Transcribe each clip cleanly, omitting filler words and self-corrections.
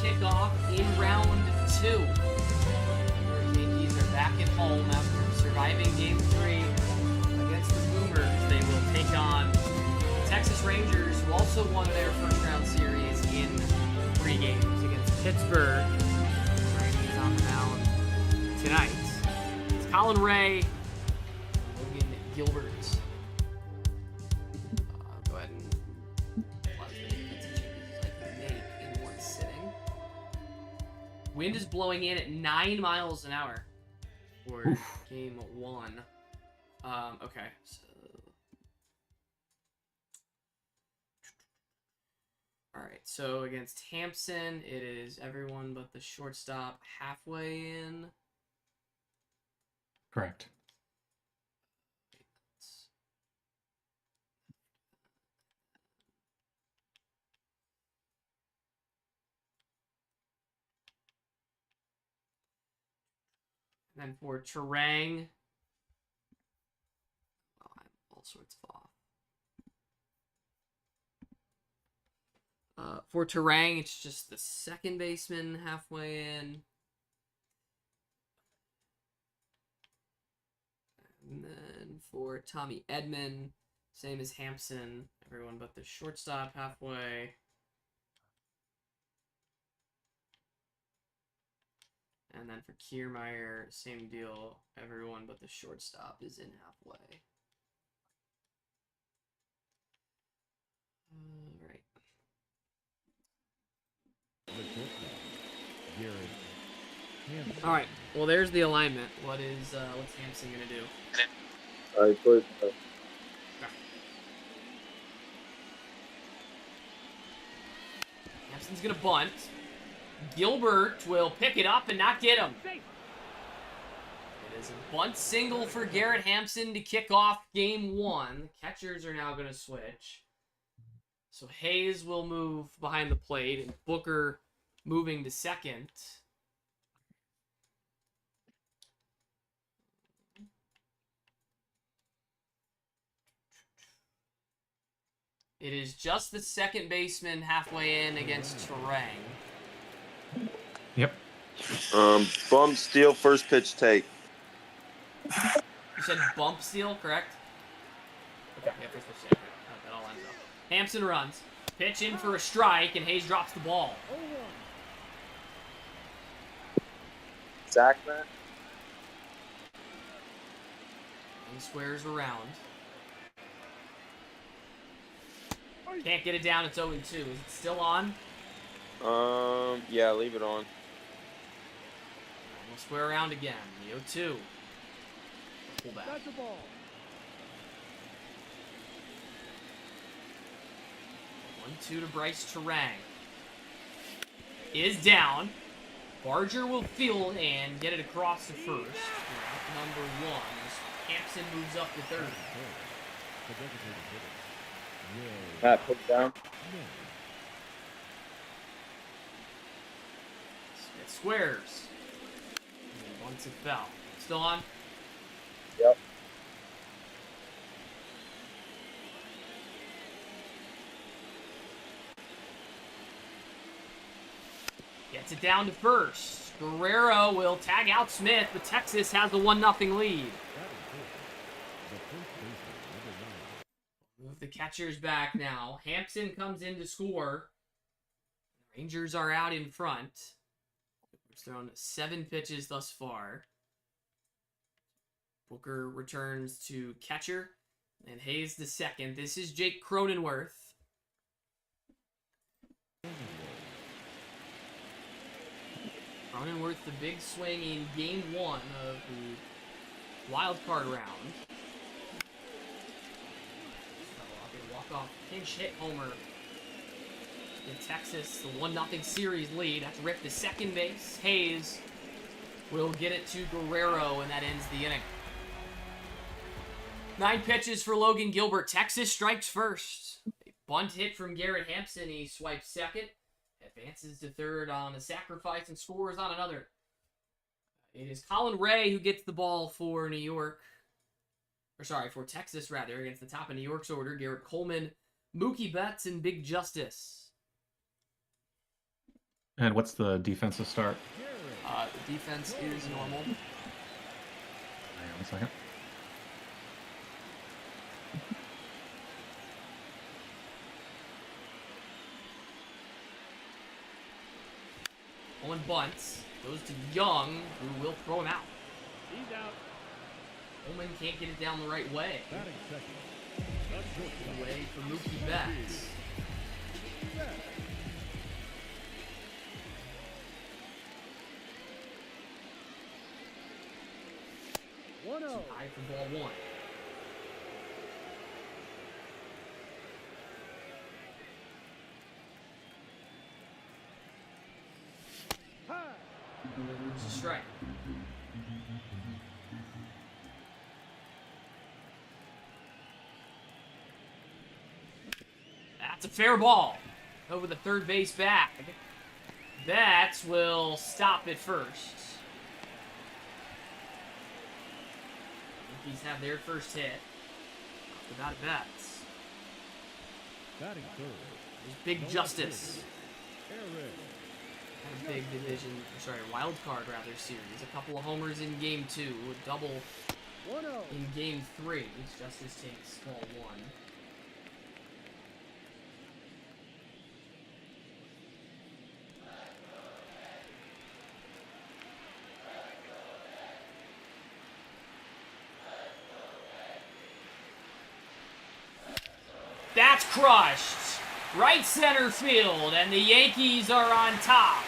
kickoff in round 2. The Yankees are back at home after surviving Game 3 against the Boomers. They will take on the Texas Rangers, who also won their first-round series in 3 games against Pittsburgh. Brady is on the mound tonight. It's Colin Ray, Logan Gilbert. Go ahead and pause the defensive changes I can make in one sitting. Wind is blowing in at 9 miles an hour for game 1. Okay, so all right. So against Hampson, it is everyone but the shortstop halfway in. Correct. And then for Terang, I'm all sorts of off. For Terang, it's just the second baseman halfway in. And then for Tommy Edman, same as Hampson, everyone but the shortstop halfway. And then for Kiermaier, same deal, everyone but the shortstop is in halfway. Right. All right. Well, there's the alignment. What's Hampson gonna do? Hampson's gonna bunt. Gilbert will pick it up and not get him. It is a bunt single for Garrett Hampson to kick off game 1. The catchers are now gonna switch. So Hayes will move behind the plate and Booker moving to second. It is just the second baseman halfway in against Terang. Yep. Bump, steal, first pitch take. You said bump steal, correct? Okay, yeah, first pitch take. That all lines up. Hampson runs. Pitch in for a strike, and Hayes drops the ball. Zach, man. And squares around. Can't get it down. It's 0-2. Is it still on? Yeah, leave it on. We'll square around again. The 0-2. Pull back. That's the ball. 1-2 to Bryce Terang. Is down. Barger will field and get it across to first. Out number 1. Hampson moves up to third. Matt, put it down. It squares. And once it fell. Still on? Yep. Gets it down to first. Guerrero will tag out Smith, but Texas has a 1-0 lead. Move the catchers back now. Hampson comes in to score. The Rangers are out in front. He's thrown 7 pitches thus far. Booker returns to catcher, and Hayes the second. This is Jake Cronenworth. Cronenworth, the big swing in game 1 of the wild card round. Walk-off pinch hit homer in Texas, the 1-0 series lead. That's ripped to second base. Hayes will get it to Guerrero, and that ends the inning. 9 pitches for Logan Gilbert. Texas strikes first. A bunt hit from Garrett Hampson. He swipes second, advances to third on a sacrifice, and scores on another. It is Colin Ray who gets the ball for New York. For Texas, rather, against the top of New York's order. Garrett Coleman, Mookie Betts, and Big Justice. And what's the defensive start? The defense is normal. Hang on a second. Owen bunts. Goes to Young, who will throw him out. He's out. Ullman can't get it down the right way. Batting second. Not short. Away for Mookie Betts. High for ball one. There's a strike. That's a fair ball. Over the third base bag. Betts will stop it first. Yankees have their first hit. Without Betts. Batting third. There's Big Justice. Aaron. Had a big division, wild card rather series. A couple of homers in game 2, a double in game 3. Justice takes ball 1. That's crushed. Right center field, and the Yankees are on top.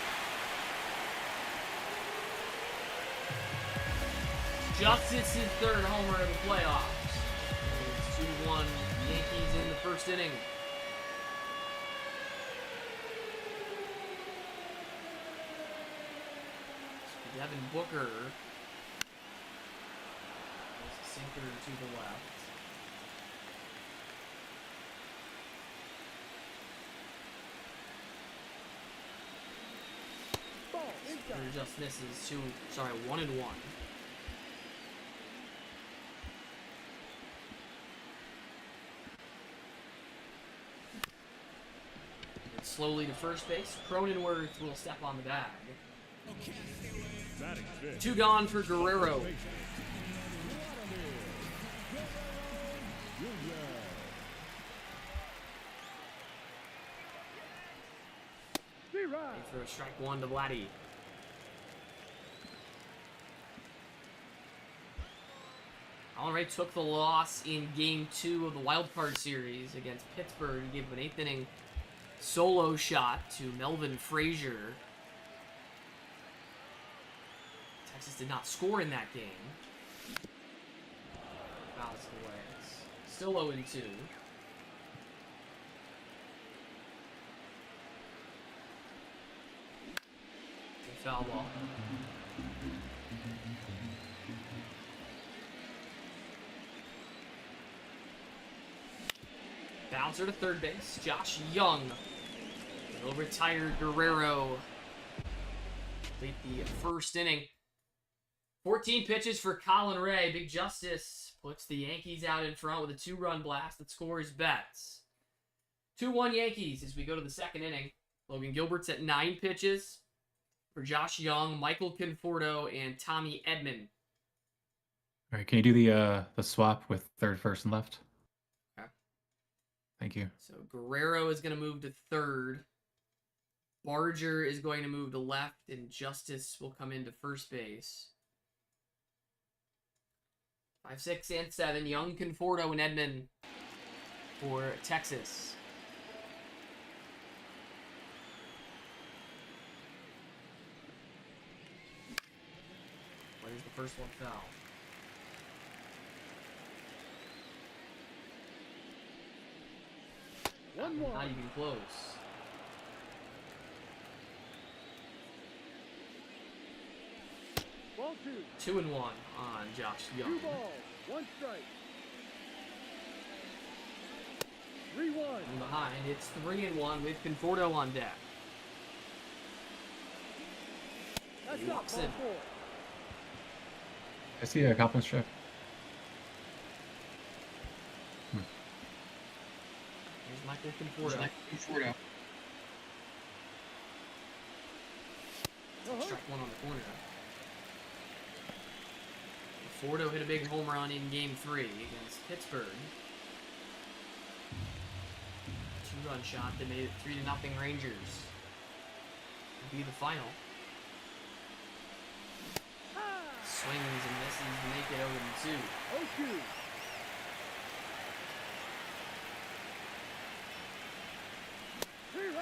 Justice's third homer of the playoffs. It's 2-1 Yankees in the first inning. Devin Booker. There's a sinker to the left. Just misses 1 and 1. And slowly to first base. Cronenworth will step on the bag. Batting fifth. 2 gone for Guerrero. They throw strike 1 to Vladdy. Alright, took the loss in game 2 of the wild card series against Pittsburgh. He gave an 8th inning solo shot to Melvin Frazier. Texas did not score in that game. Fouls away. It's still 0-2. Foul ball. Bouncer to third base. Josh Young will retire Guerrero. Complete the first inning. 14 pitches for Colin Ray. Big Justice puts the Yankees out in front with a 2-run blast that scores Betts. 2-1 Yankees as we go to the second inning. Logan Gilbert's at 9 pitches for Josh Young, Michael Conforto, and Tommy Edman. All right, can you do the swap with third, first, and left? Okay. Thank you. So Guerrero is going to move to third. Barger is going to move to left, and Justice will come into first base. 5, 6, and 7. Young, Conforto, and Edman for Texas. Where's the first one foul? One more. Not even close. Ball 2. 2-1 on Josh Young. 2 balls. 1 strike. 3-1. From behind, it's 3-1 with Conforto on deck. That's He up. walks Ball in. 4. I see a compliment strip. Here's Michael Conforto. Strike one on the corner. Fordo hit a big home run in Game 3 against Pittsburgh. 2-run shot that made it 3-0 Rangers. It'll be the final. Swings and misses to make it 0-2. 0-2.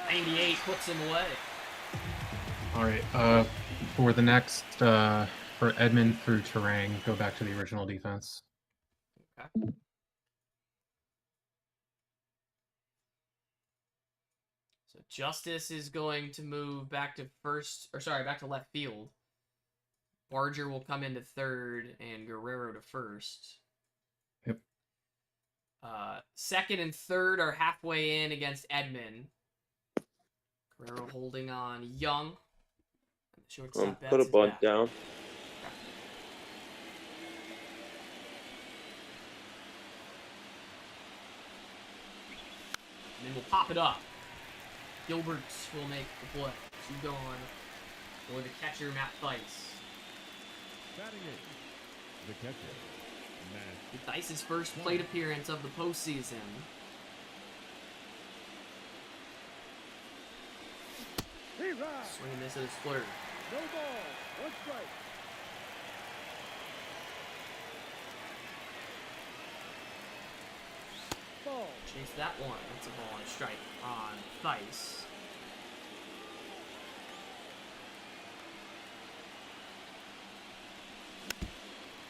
98 puts him away. All right. For the next, for Edmund through Terang, go back to the original defense. Okay. So Justice is going to move back to back to left field. Barger will come into third and Guerrero to first. Yep. Second and third are halfway in against Edmund. Guerrero holding on Young. Shortstop Put a Betts bunt back. down. And then we'll pop it up. Gilbert will make the play. 2 gone for the catcher, Matt Theis. Batting it. The catcher, Matt. Theis' first plate appearance of the postseason. Swing and miss at a splitter. No ball. 1 strike. Ball. Chase that one. That's a ball and a strike on Theis.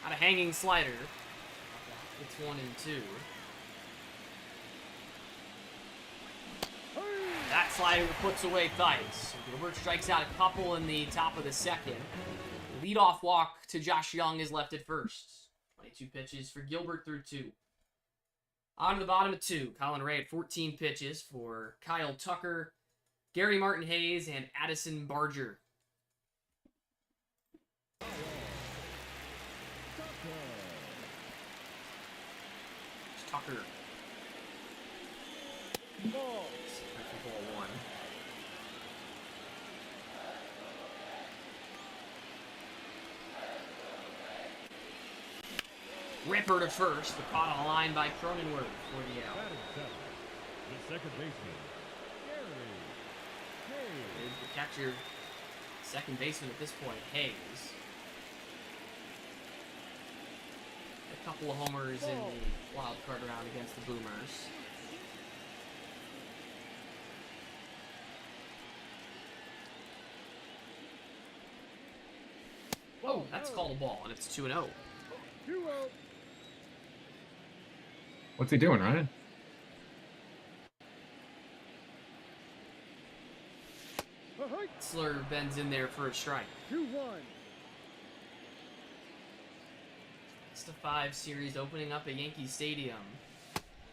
Got a hanging slider. It's 1-2. That slider puts away Theis. Gilbert strikes out a couple in the top of the second. Leadoff walk to Josh Young is left at first. 22 pitches for Gilbert through 2. On to the bottom of 2. Colin Ray at 14 pitches for Kyle Tucker, Gary Martin Hayes, and Addison Barger. It's Tucker. Ball. Ball 1. Ripper to first, but caught on a line by Cronenworth for the out. Batting 7. The second baseman, Gary Hayes. Is the catcher, second baseman at this point, Hayes. A couple of homers in the wild card round against the Boomers. Oh, that's called a ball, and it's 2-0. 2-0. What's he doing, Ryan? Slur bends in there for a strike. 2-1. It's the 5 series opening up at Yankee Stadium.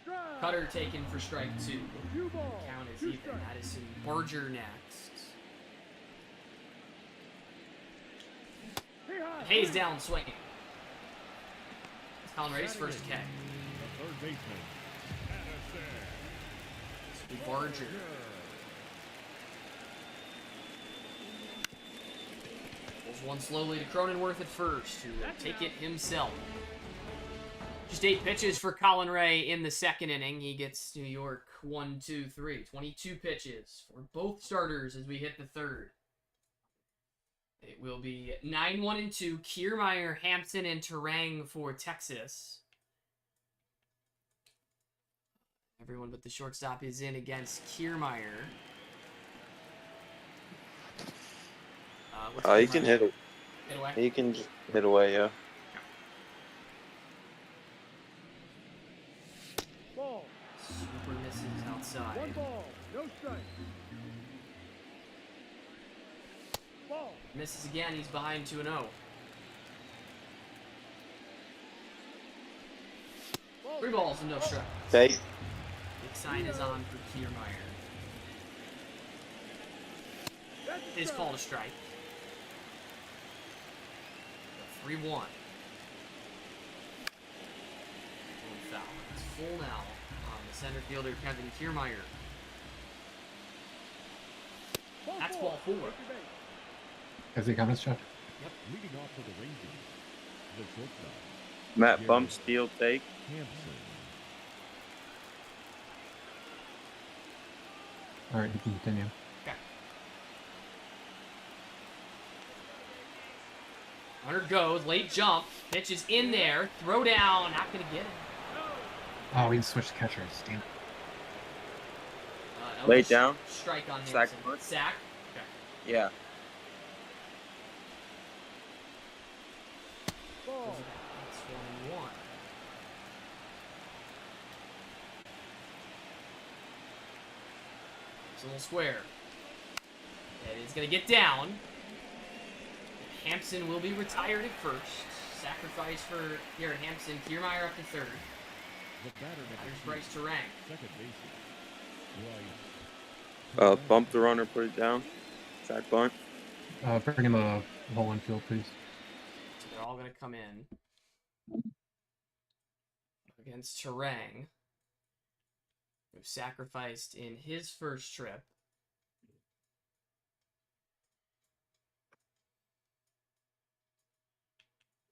Strike. Cutter taken for strike 2. 2 balls. Count is 2 even. strikes. Addison Barger next. Hayes down swinging. It's Colin Ray's first K. The third baseman, Addison It's Barger. Pulls one slowly to Cronenworth at first, who will take it himself. Just 8 pitches for Colin Ray in the second inning. He gets New York 1, 2, 3. 22 pitches for both starters as we hit the third. It will be 9-1-2. Kiermaier, Hampton, and Terang for Texas. Everyone but the shortstop is in against Kiermaier. He can hit it. Hit away. He can just hit away, yeah. Ball. Super misses outside. 1 ball. No strike. Ball. Misses again. He's behind 2-0. Ball. 3 balls and no strikes. Take. Big sign is on for Kiermaier. That's a Is strike. called a strike. 3-1. Full foul. It's full now on the center fielder Kevin Kiermaier. Ball That's 4. ball 4. Extra base. Has he got his check? Leading off for the Rangers, the shortstop, Matt, bump, steal, take. Hampson. All right, you can continue. Okay. Runner goes, late jump, pitch is in there, throw down, not gonna get it. Oh, he switched catchers. Damn it. That Lay was a down. Strike on him. Sack punt. Sack. Okay. Yeah. Ball. That's 1-1. It's a little square. It is going to get down. Hampson will be retired at first. Sacrifice for Garrett Hampson. Kiermaier up to third. The batter There's number Bryce Terang. second baseman. Bryce. Bump the runner, put it down. Sack bunt. Bring him a whole infield, please. So they're all going to come in against Terang, who sacrificed in his first trip.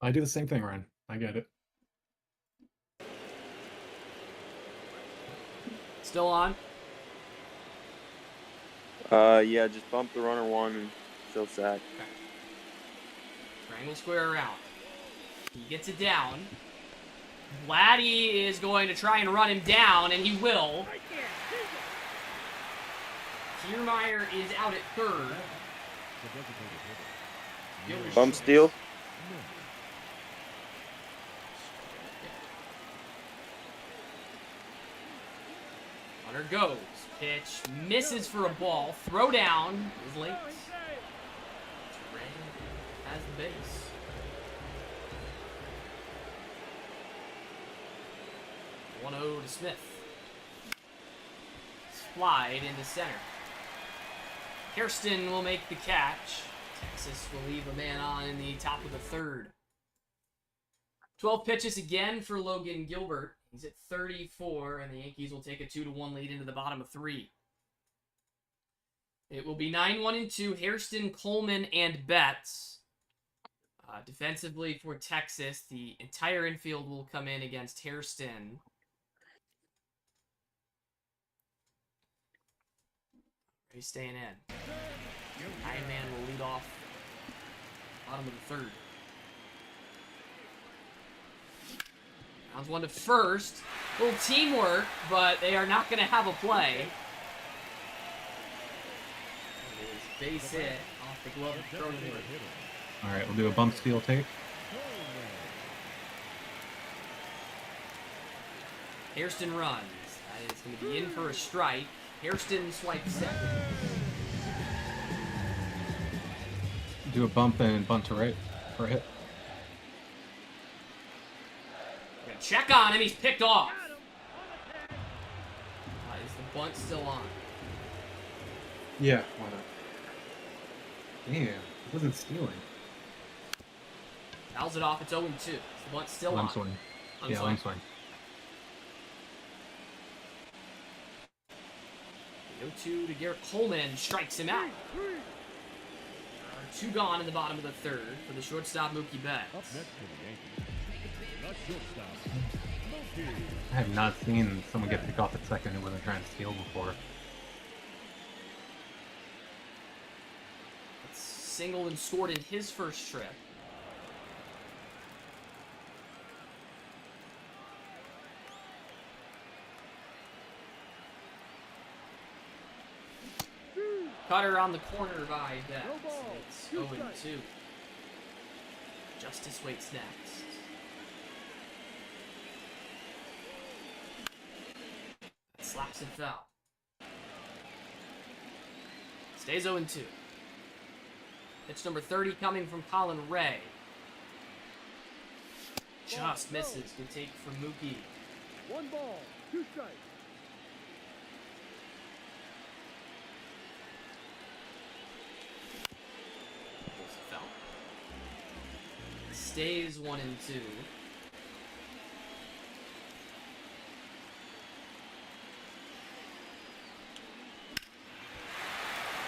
I do the same thing, Ryan. I get it. Still on. Yeah, just bump the runner one and still sack. Terang will square around. He gets it down. Vladdy is going to try and run him down, and he will. Kiermaier is out at third. The designated hitter. Gilbert Bump, short. steal. Runner goes. Pitch misses for a ball. Throw down is late. Terang has the base. 1-0 to Smith. Slide into center. Kirsten will make the catch. Texas will leave a man on in the top of the third. 12 pitches again for Logan Gilbert. He's at 34, and the Yankees will take a 2-1 lead into the bottom of 3. It will be 9-1-2, Hairston, Coleman, and Betts. Defensively for Texas, the entire infield will come in against Hairston. He's staying in. Iron Man will lead off bottom of the third. Rounds one to first. A little teamwork, but they are not going to have a play. It is base hit off the glove of Cronenworth. All right, we'll do a bump, steal, take. Hairston runs. That is going to be in for a strike. Hairston swipes second. Do a bump and bunt to right for a hit. We're going to check on him. He's picked off. Is the bunt still on? Yeah, why not? Damn, it wasn't stealing. Fouls it off. It's 0-2. Is the bunt still on? Line swing. Yeah, line swing. 0-2 to Garrett Coleman. Strikes him out. Two gone in the bottom of the third for the shortstop Mookie Betts. Up next for the Yankees, the shortstop, Mookie. I have not seen someone get picked off at second who wasn't trying to steal before. Singled and scored in his first trip. Cutter on the corner by Betts. It's 0-2. Justice waits next. That slaps and foul. Stays 0-2. Pitch number 30 coming from Colin Ray. Just misses. Good take from Mookie. 1 ball, 2 strikes. Foul. Stays 1-2.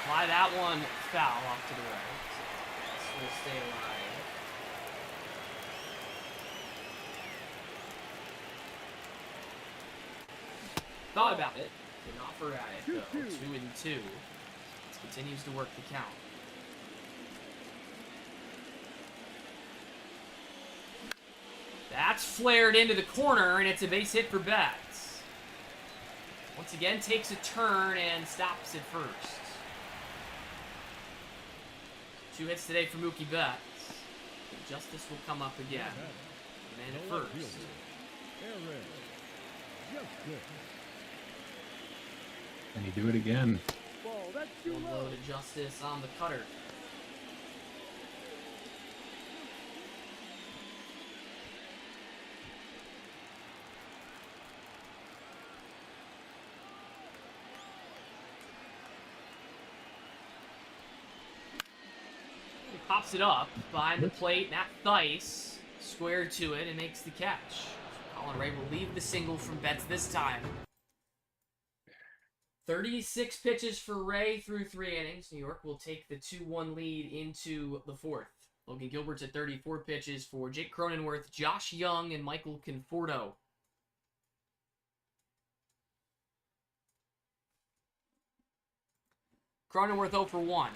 Fly that one foul off to the right. will stay alive. Thought about it. Did not offer at it, though. 2-2. This continues to work the count. That's flared into the corner, and it's a base hit for Betts. Once again, takes a turn and stops it first. 2 hits today for Mookie Betts. Justice will come up again. Man at first. And you do it again. One low to Justice on the cutter. He pops it up behind the plate. Matt Theis squared to it and makes the catch. Colin Ray will leave the single from Betts this time. 36 pitches for Ray through 3 innings. New York will take the 2-1 lead into the 4th. Logan Gilbert's at 34 pitches for Jake Cronenworth, Josh Young, and Michael Conforto. Cronenworth 0 for 1.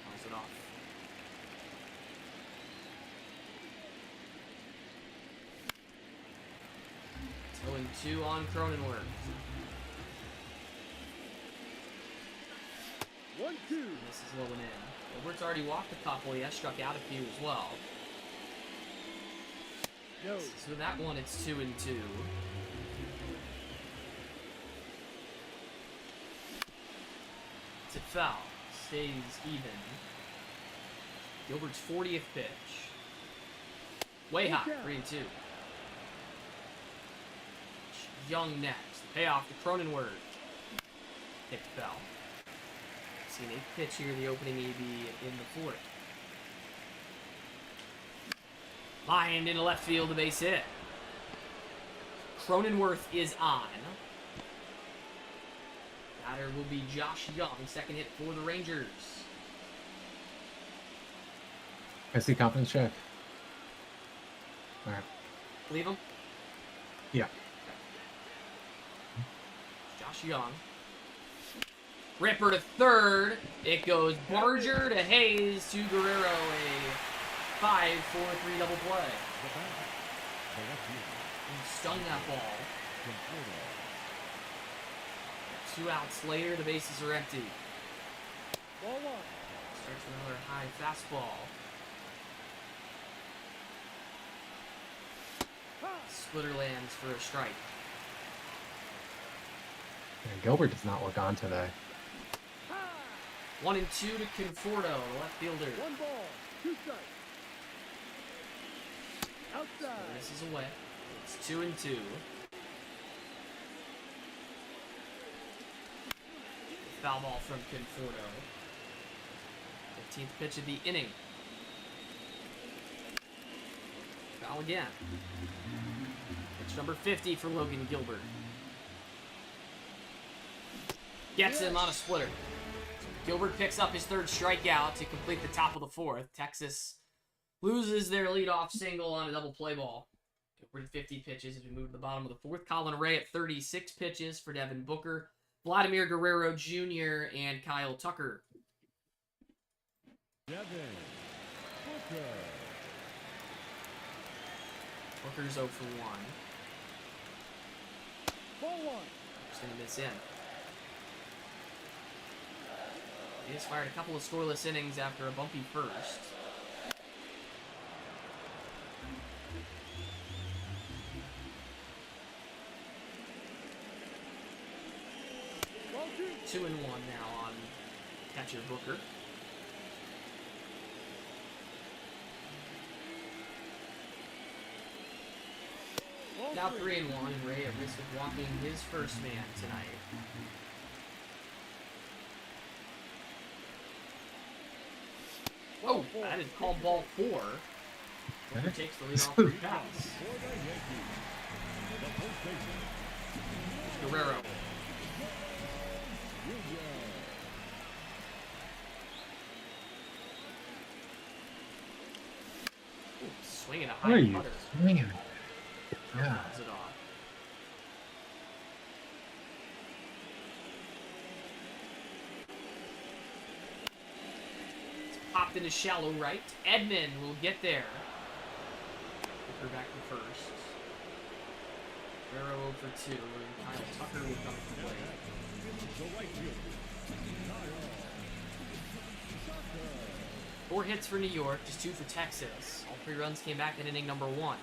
Fouls it off. 0-2 on Cronenworth. 1-2. And this is low and in. Gilbert's already walked a couple. He has struck out a few as well. No. So that one, it's 2-2. It's a foul. Stays even. Gilbert's 40th pitch. Way high. 3-2. Young next. Payoff to Cronenworth. Hit foul. See an 8th pitch here, the opening AB in the 4th. Lined into left field, a base hit. Cronenworth is on. Batter will be Josh Young, second hit for the Rangers. I see confidence check. All right. Leave him. Yeah. Josh Young. Ripper to third. It goes Barger to Hayes to Guerrero. A 5-4-3 double play. He stung that ball. 2 outs later, the bases are empty. Ball 1. Starts with another high fastball. Splitter lands for a strike. And Gilbert does not look on today. 1-2 to Conforto, the left fielder. 1 ball, 2 strikes. Outside. This is away. It's 2-2. Foul ball from Conforto. 15th pitch of the inning. Foul again. Pitch number 50 for Logan Gilbert. Gets him on a splitter. Gilbert picks up his 3rd strikeout to complete the top of the 4th. Texas loses their leadoff single on a double play ball. Gilbert at 50 pitches as we move to the bottom of the 4th. Colin Ray at 36 pitches for Devin Booker, Vladimir Guerrero Jr., and Kyle Tucker. Devin Booker. Booker's 0 for 1. Ball 1. Just going to miss in. He has fired a couple of scoreless innings after a bumpy first. Ball 2. 2-1 now on catcher Booker. Ball Now 3. 3-1, and Ray at risk of walking his first man tonight. Oh, that is called ball 4. Booker takes the lead off 3 pass. For the Yankees, the First baseman. Guerrero. Ooh, swinging a What high are you putter. swinging? Yeah. Fouls it off. It's popped into shallow right. Edman will get there. Booker back to first. Guerrero 0 for 2, and Kyle Tucker will come to play. The right fielder. 4 hits for New York, just 2 for Texas. All 3 runs came back in inning number 1.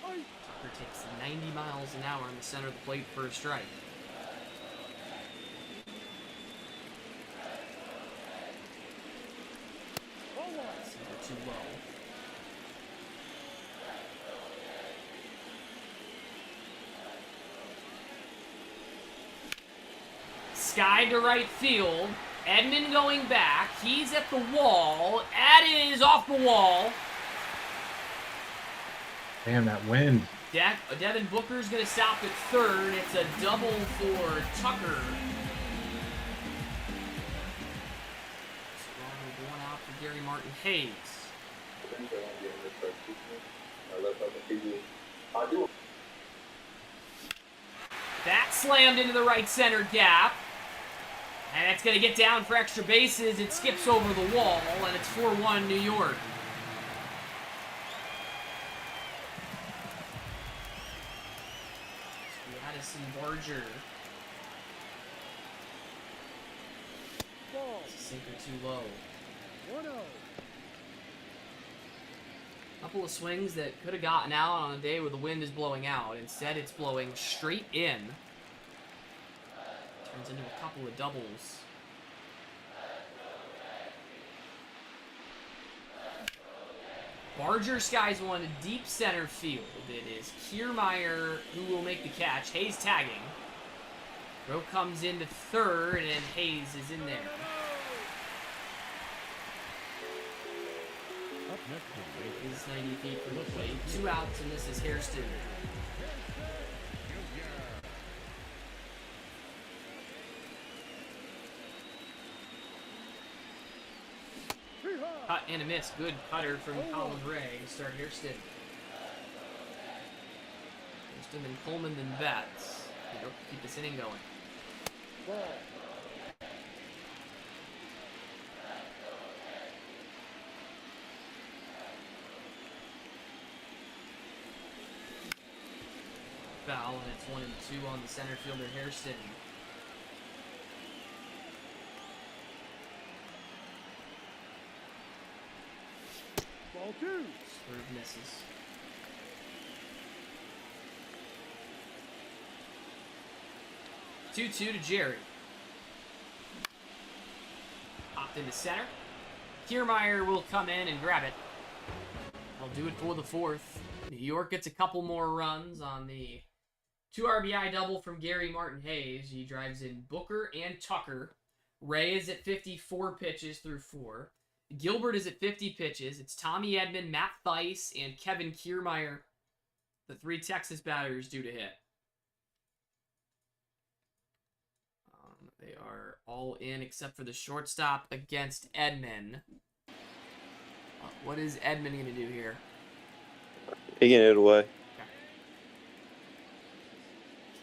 Tucker takes 90 miles an hour in the center of the plate for a strike. That's too low. Sky to right field. Edman going back. He's at the wall. That is off the wall. Damn, that wind. Devin Booker's going to stop at third. It's a double for Tucker. Strong going out for Gary Martin Hayes. That slammed into the right center gap. And it's going to get down for extra bases. It skips over the wall, and it's 4-1 New York. Addison Barger. It's a sinker too low. 1-0. Couple of swings that could have gotten out on a day where the wind is blowing out. Instead, it's blowing straight in. Turns into a couple of doubles. Barger skies one to deep center field. It is Kiermaier who will make the catch. Hayes tagging. Rowe comes into third, and Hayes is in there. Up next for the Is 90 feet from the plate. 2 outs, and this is Hairston. Cut and a miss. Good cutter from Colin Ray to start Hairston. Hairston, then Coleman, then Betts. Keep this inning going. Foul, and it's 1-2 on the center fielder Hairston. Ball 2. Swerve misses. Two to Jerry. Popped into center. Kiermaier will come in and grab it. I'll do it for the 4th. New York gets a couple more runs on the 2 RBI double from Gary Martin Hayes. He drives in Booker and Tucker. Ray is at 54 pitches through 4. Gilbert is at 50 pitches. It's Tommy Edman, Matt Thaiss, and Kevin Kiermaier, the 3 Texas batters due to hit. They are all in except for the shortstop against Edman. What is Edman going to do here? He can hit it away.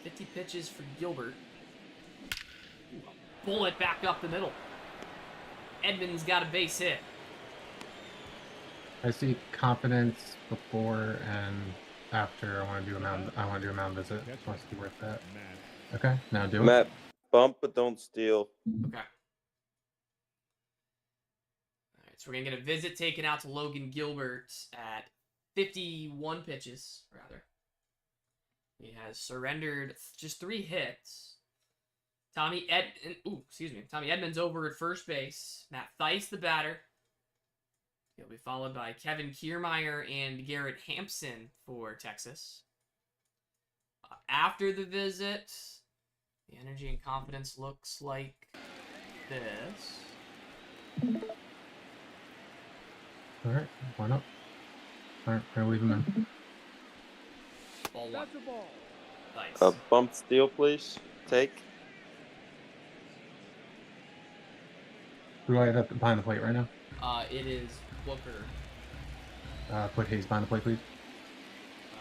50 pitches for Gilbert. Bullet back up the middle. Edman's got a base hit. I see confidence before and after. I want to do a mound visit. Wants to be worth that. Matt. Okay, now do it. Matt, bump but don't steal. Okay. Alright, so we're going to get a visit taken out to Logan Gilbert at 51 pitches, rather. He has surrendered just 3 hits. Tommy Edman's over at first base. Matt Thaiss, the batter. He'll be followed by Kevin Kiermaier and Garrett Hampson for Texas. After the visit, the energy and confidence looks like this. All right, why not? All right, we're gonna leave him in. ball one. Nice. Bump steal, please. Take. Who do I have behind the plate right now? It is Booker. Put Hayes behind the plate, please.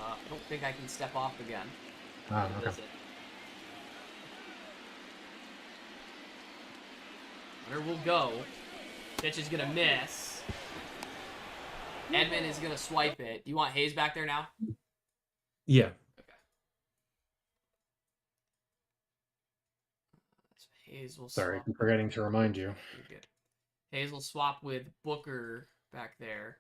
I don't think I can step off again. Oh, okay. Visit. Runner will go. Pitch is gonna miss. Edmund is gonna swipe it. Do you want Hayes back there now? Yeah. Okay. So Hayes will Sorry, swap. I'm forgetting to remind you. You're good. Hayes will swap with Booker back there.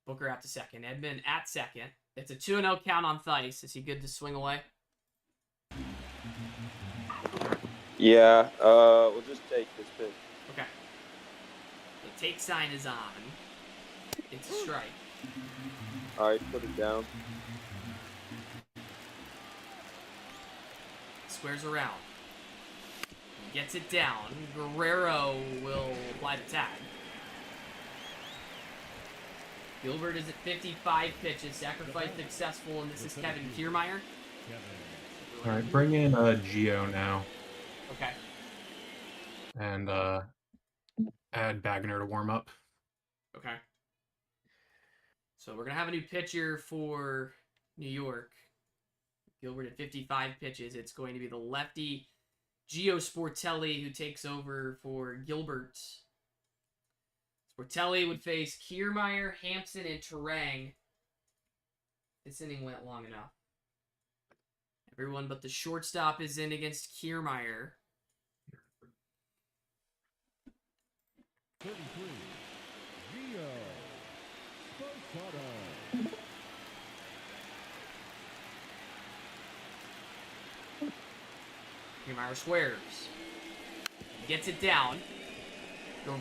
Booker out to second. Edmund at second. It's a 2-0 count on Theis. Is he good to swing away? Yeah. We'll just take this pitch. Okay. The take sign is on. It's a strike. All right, put it down. Squares around. Gets it down. Guerrero will apply the tag. Gilbert is at 55 pitches. Sacrifice successful, and this is Kevin Kiermaier. All right, bring in Gio now, Okay. and add Bagner to warm up. Okay. So we're going to have a new pitcher for New York. Gilbert at 55 pitches. It's going to be the lefty Gio Sportelli who takes over for Gilbert. Sportelli would face Kiermaier, Hampson, and Terang. This inning went long enough. Everyone but the shortstop is in against Kiermaier. 33. Gio Sportelli. Kiermaier squares. Gets it down.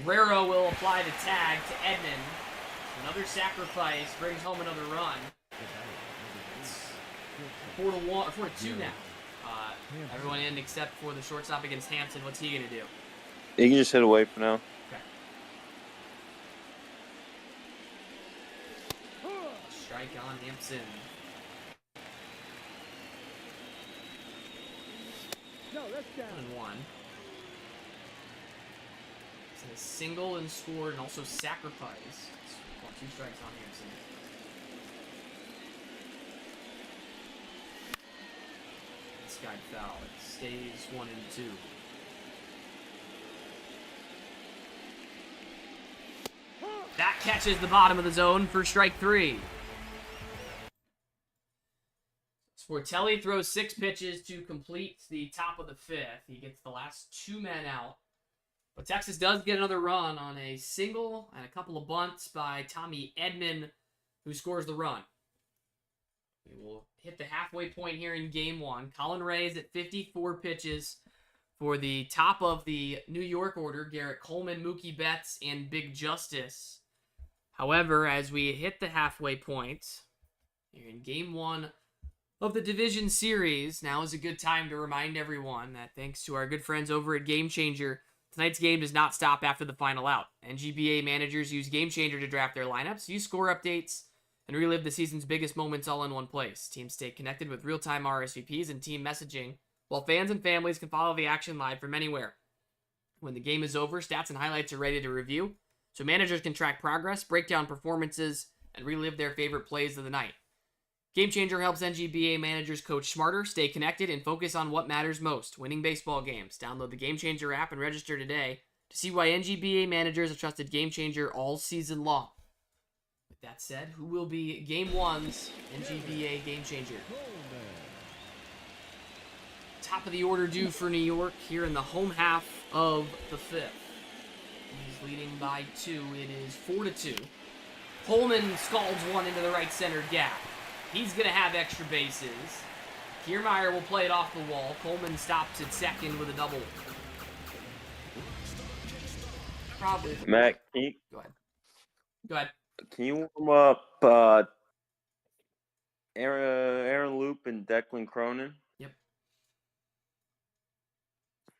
Guerrero will apply the tag to Edmund. Another sacrifice brings home another run. It's 4-2 now. Everyone in except for the shortstop against Hampson. What's he going to do? You can just hit away for now. Okay. Strike on Hampson. No, that's down. 1-1. It's a single and scored and also sacrifice. 2 strikes on Hampson. Sky foul. It stays 1-2. That catches the bottom of the zone for strike 3. Sportelli throws 6 pitches to complete the top of the 5th. He gets the last 2 men out. But Texas does get another run on a single and a couple of bunts by Tommy Edman, who scores the run. We will hit the halfway point here in Game 1. Colin Ray is at 54 pitches for the top of the New York order. Garrett Coleman, Mookie Betts, and Big Justice. However, as we hit the halfway point here in Game 1 of the Division Series, now is a good time to remind everyone that thanks to our good friends over at Game Changer, tonight's game does not stop after the final out. NGBA managers use Game Changer to draft their lineups, use score updates, and relive the season's biggest moments all in one place. Teams stay connected with real-time RSVPs and team messaging, while fans and families can follow the action live from anywhere. When the game is over, stats and highlights are ready to review, so managers can track progress, break down performances, and relive their favorite plays of the night. Game Changer helps NGBA managers coach smarter, stay connected, and focus on what matters most, winning baseball games. Download the Game Changer app and register today to see why NGBA managers have trusted Game Changer all season long. With that said, who will be Game 1's NGBA Game Changer? Top of the order due for New York here in the home half of the 5th. He's leading by 2. It is 4-2. Coleman scalds one into the right center gap. He's going to have extra bases. Kiermaier will play it off the wall. Coleman stops at second with a double. Probably. Matt, Go ahead. Go ahead. can you warm up Aaron Loop and Declan Cronin? Yep.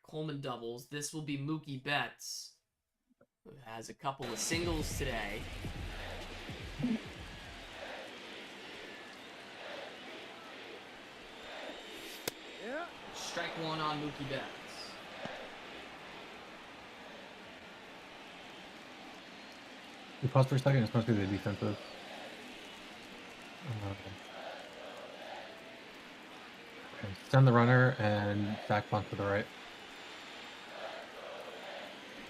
Coleman doubles. This will be Mookie Betts, who has a couple of singles today. strike one on Mookie Betts. We pause for a second. It's supposed to be the defensive. Okay. Send the runner and back bunt to the right.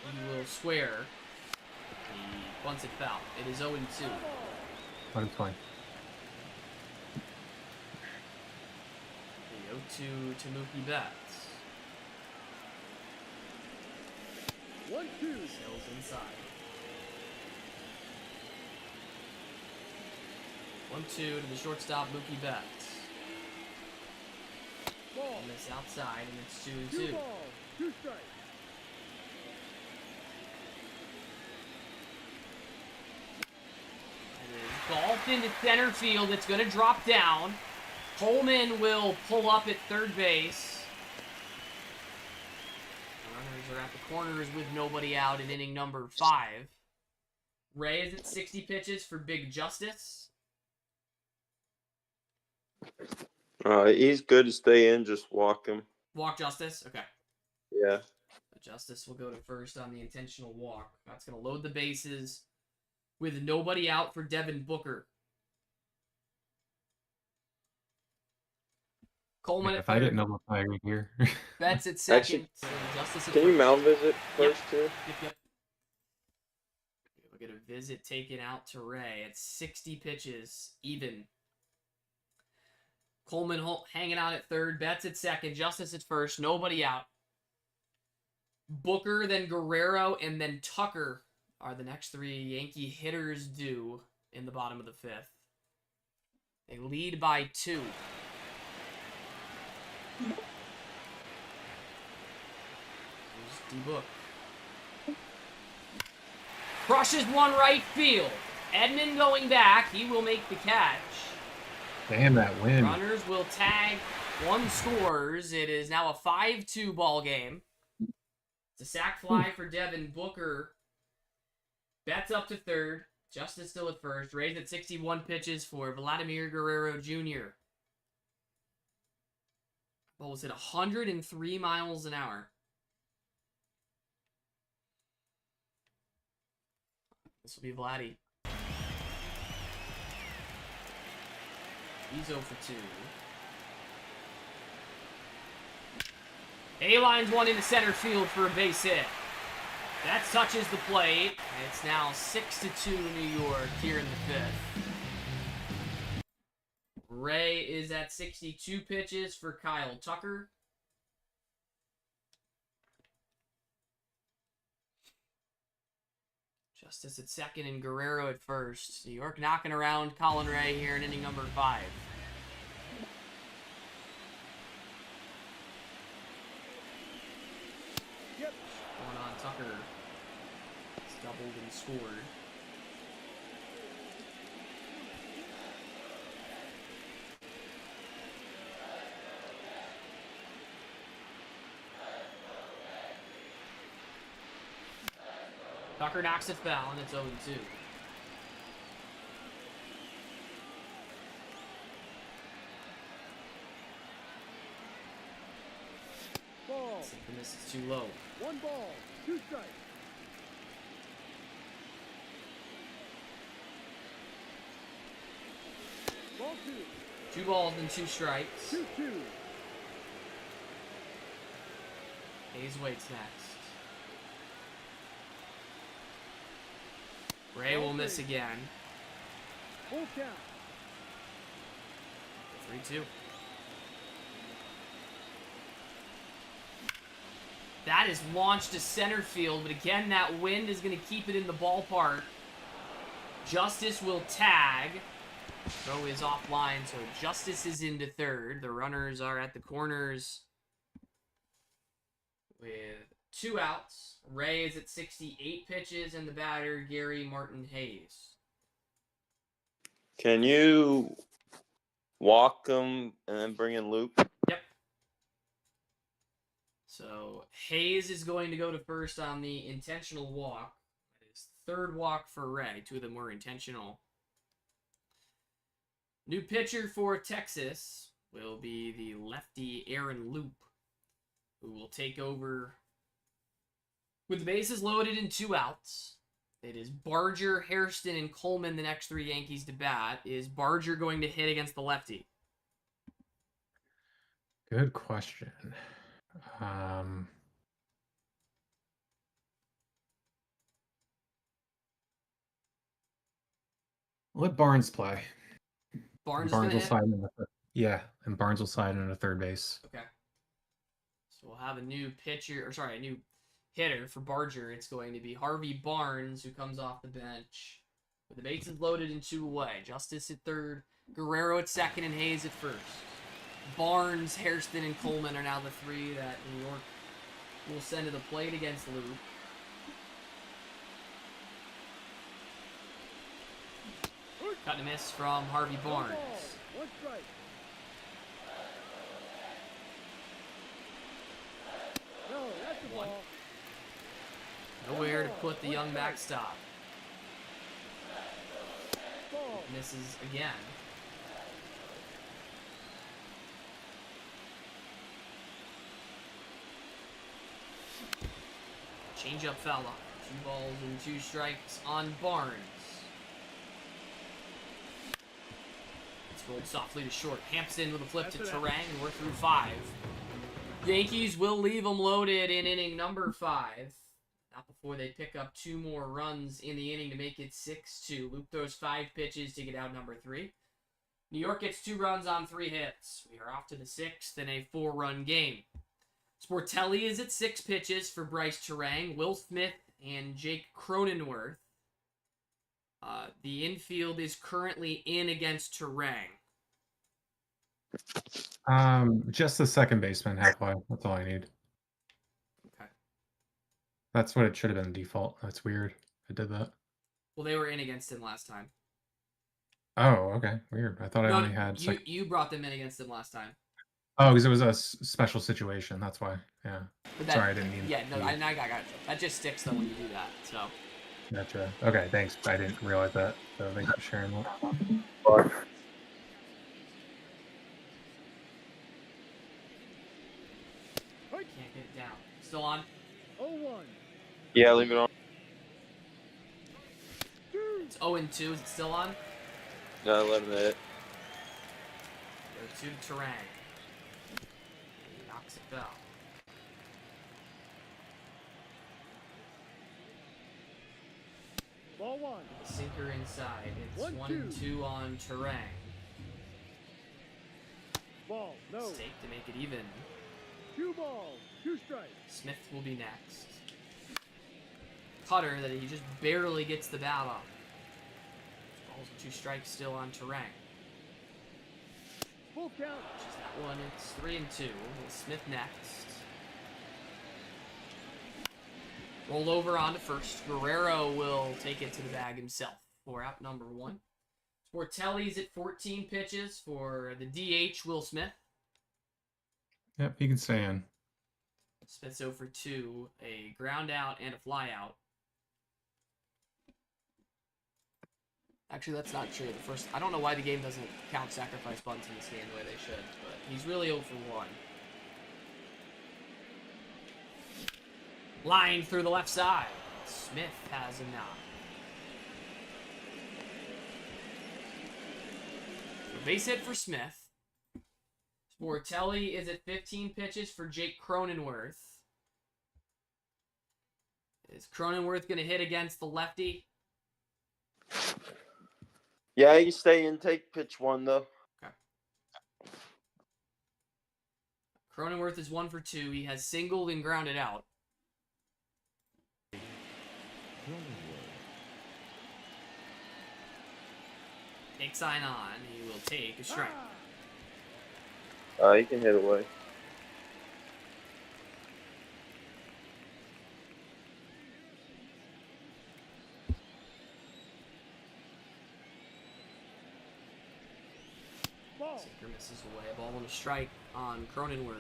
He will swear. He bunts it foul. It is 0-2. Let him swing. The 0-2 to Mookie Betts. 1-2. Sails inside. 1-2 to the shortstop, Mookie Betts. Ball. On this outside, and it's 2 2-2. balls. 2 strikes. Golfed into center field. It's going to drop down. Coleman will pull up at third base. The runners are at the corners with nobody out in inning number 5. Ray is at 60 pitches for Big Justice. He's good to stay in. Just walk him. Walk Justice. Okay. Yeah. Justice will go to first on the intentional walk. That's going to load the bases with nobody out for Devin Booker. Coleman If at I third. didn't know what I would hear. Betts at second. Actually, Justice at Can you first. mound visit first too? Yep. We'll get a visit taken out to Ray at 60 pitches, even. Coleman hanging out at third. Betts at second. Justice at first. Nobody out. Booker, then Guerrero, and then Tucker are the next 3 Yankee hitters due in the bottom of the 5th. They lead by 2. Here's D-Book. Crushes one right field. Edmond going back. He will make the catch. Damn that win. Runners will tag. One scores. It is now a 5-2 ball game. It's a sac fly for Devin Booker. Betts up to third. Justice still at first. Raised at 61 pitches for Vladimir Guerrero Jr. Ball was at 103 miles an hour. This will be Vladdy. He's 0 for 2. A-lines one into center field for a base hit. That touches the plate. It's now 6-2 New York here in the 5th. Ray is at 62 pitches for Kyle Tucker. Justice at second and Guerrero at first. New York knocking around Colin Ray here in inning number 5. Yep. Going on Tucker. It's doubled and scored. Tucker knocks it foul, and it's 0-2. Ball. And this is too low. 1 ball. 2 strikes. Ball 2. 2 balls and 2 strikes. 2-2. Hayes waits next. Ray will miss again. Full count. 3-2. That is launched to center field, but again, that wind is going to keep it in the ballpark. Justice will tag. Throw is offline, so Justice is into third. The runners are at the corners with 2 outs. Ray is at 68 pitches, and the batter, Gary Martin Hayes. Can you walk him and then bring in Luke? Yep. So Hayes is going to go to first on the intentional walk. That is 3rd walk for Ray. 2 of them were intentional. New pitcher for Texas will be the lefty Aaron Loop. who will take over with the bases loaded and 2 outs. It is Barger, Hairston, and Coleman, the next 3 Yankees to bat. Is Barger going to hit against the lefty? Good question. Um, let Barnes play. Barnes Barnes is will going to slide hit? in yeah, and Barnes will slide into third base. Okay. So we'll have a new a new hitter for Barger. It's going to be Harvey Barnes, who comes off the bench with the bases loaded and 2 away. Justice at third, Guerrero at second, and Hayes at first. Barnes, Hairston, and Coleman are now the 3 that New York will send to the plate against Lou. Got a miss from Harvey Barnes. One strike. No, that's a One. ball. Nowhere to put the young backstop. Ball. Misses again. Change-up foul off. 2 balls and 2 strikes on Barnes. It's rolled softly to short. Hampson with a flip to Terang, and we're through 5. Yankees will leave them loaded in inning number 5. Not before they pick up 2 more runs in the inning to make it 6-2. Luke throws 5 pitches to get out number 3. New York gets 2 runs on 3 hits. We are off to the 6th in a 4-run game. Sportelli is at 6 pitches for Bryce Terang, Will Smith, and Jake Cronenworth. The infield is currently in against Terang. Just the second baseman halfway. That's all I need. Okay. That's what it should have been default. That's weird. I did that. Well, they were in against him last time. Oh, okay. Weird. I thought I only had second. You brought them in against him last time. Oh, because it was a special situation. That's why. Yeah. But that, Sorry, I didn't mean. Yeah, no, I got you. That just sticks though when you do that. So. Gotcha. Okay, thanks. I didn't realize that. So thanks for sharing that. Can't get it down. Still on? 0-1. Yeah, leave it on. It's 0-2. Is it still on? No, let him hit. Go to Terang. Knocks it down. Ball 1. The sinker inside. It's 1-2 on Terang. Ball. No. Mistake to make it even. 2 balls. 2 strikes. Smith will be next. Cutter that he just barely gets the bat off. Balls and 2 strikes still on Terang. Full count. Which is that one. It's 3-2. Smith next. Roll over onto first. Guerrero will take it to the bag himself for out number 1. Sportelli's at 14 pitches for the DH, Will Smith. Yep, he can stay in. Smith's 0 for 2, a ground out and a fly out. Actually, that's not true. I don't know why the game doesn't count sacrifice bunts in this game the way they should, but he's really 0 for 1. Line through the left side. Smith has a knock. Base hit for Smith. Sportelli is at 15 pitches for Jake Cronenworth. Is Cronenworth going to hit against the lefty? Yeah, you stay in. Take pitch 1 though. Okay. Cronenworth is 1 for 2. He has singled and grounded out. Take sign on. He will take a strike. He can hit away. Ball. Sinker misses away. Ball on a strike on Cronenworth.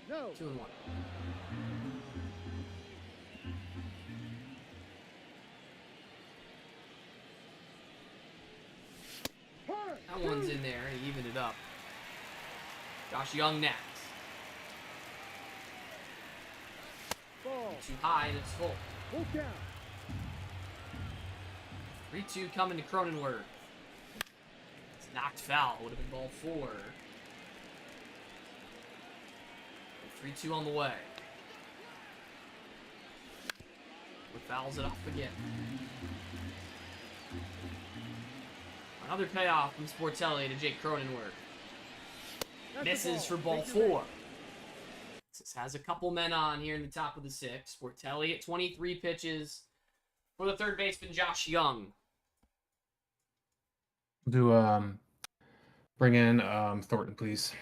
No. 2-1. That one's in there. He evened it up. Josh Young next. Ball. Too high, and it's full. Full count. 3-2 coming to Cronenworth. It's knocked foul. Would have been ball 4. 3-2 on the way. Wood fouls it off again. Another payoff from Sportelli to Jake Cronenworth. Misses for ball 4. This has a couple men on here in the top of the 6. Sportelli at 23 pitches for the third baseman, Josh Young. Do bring in Thornton, please.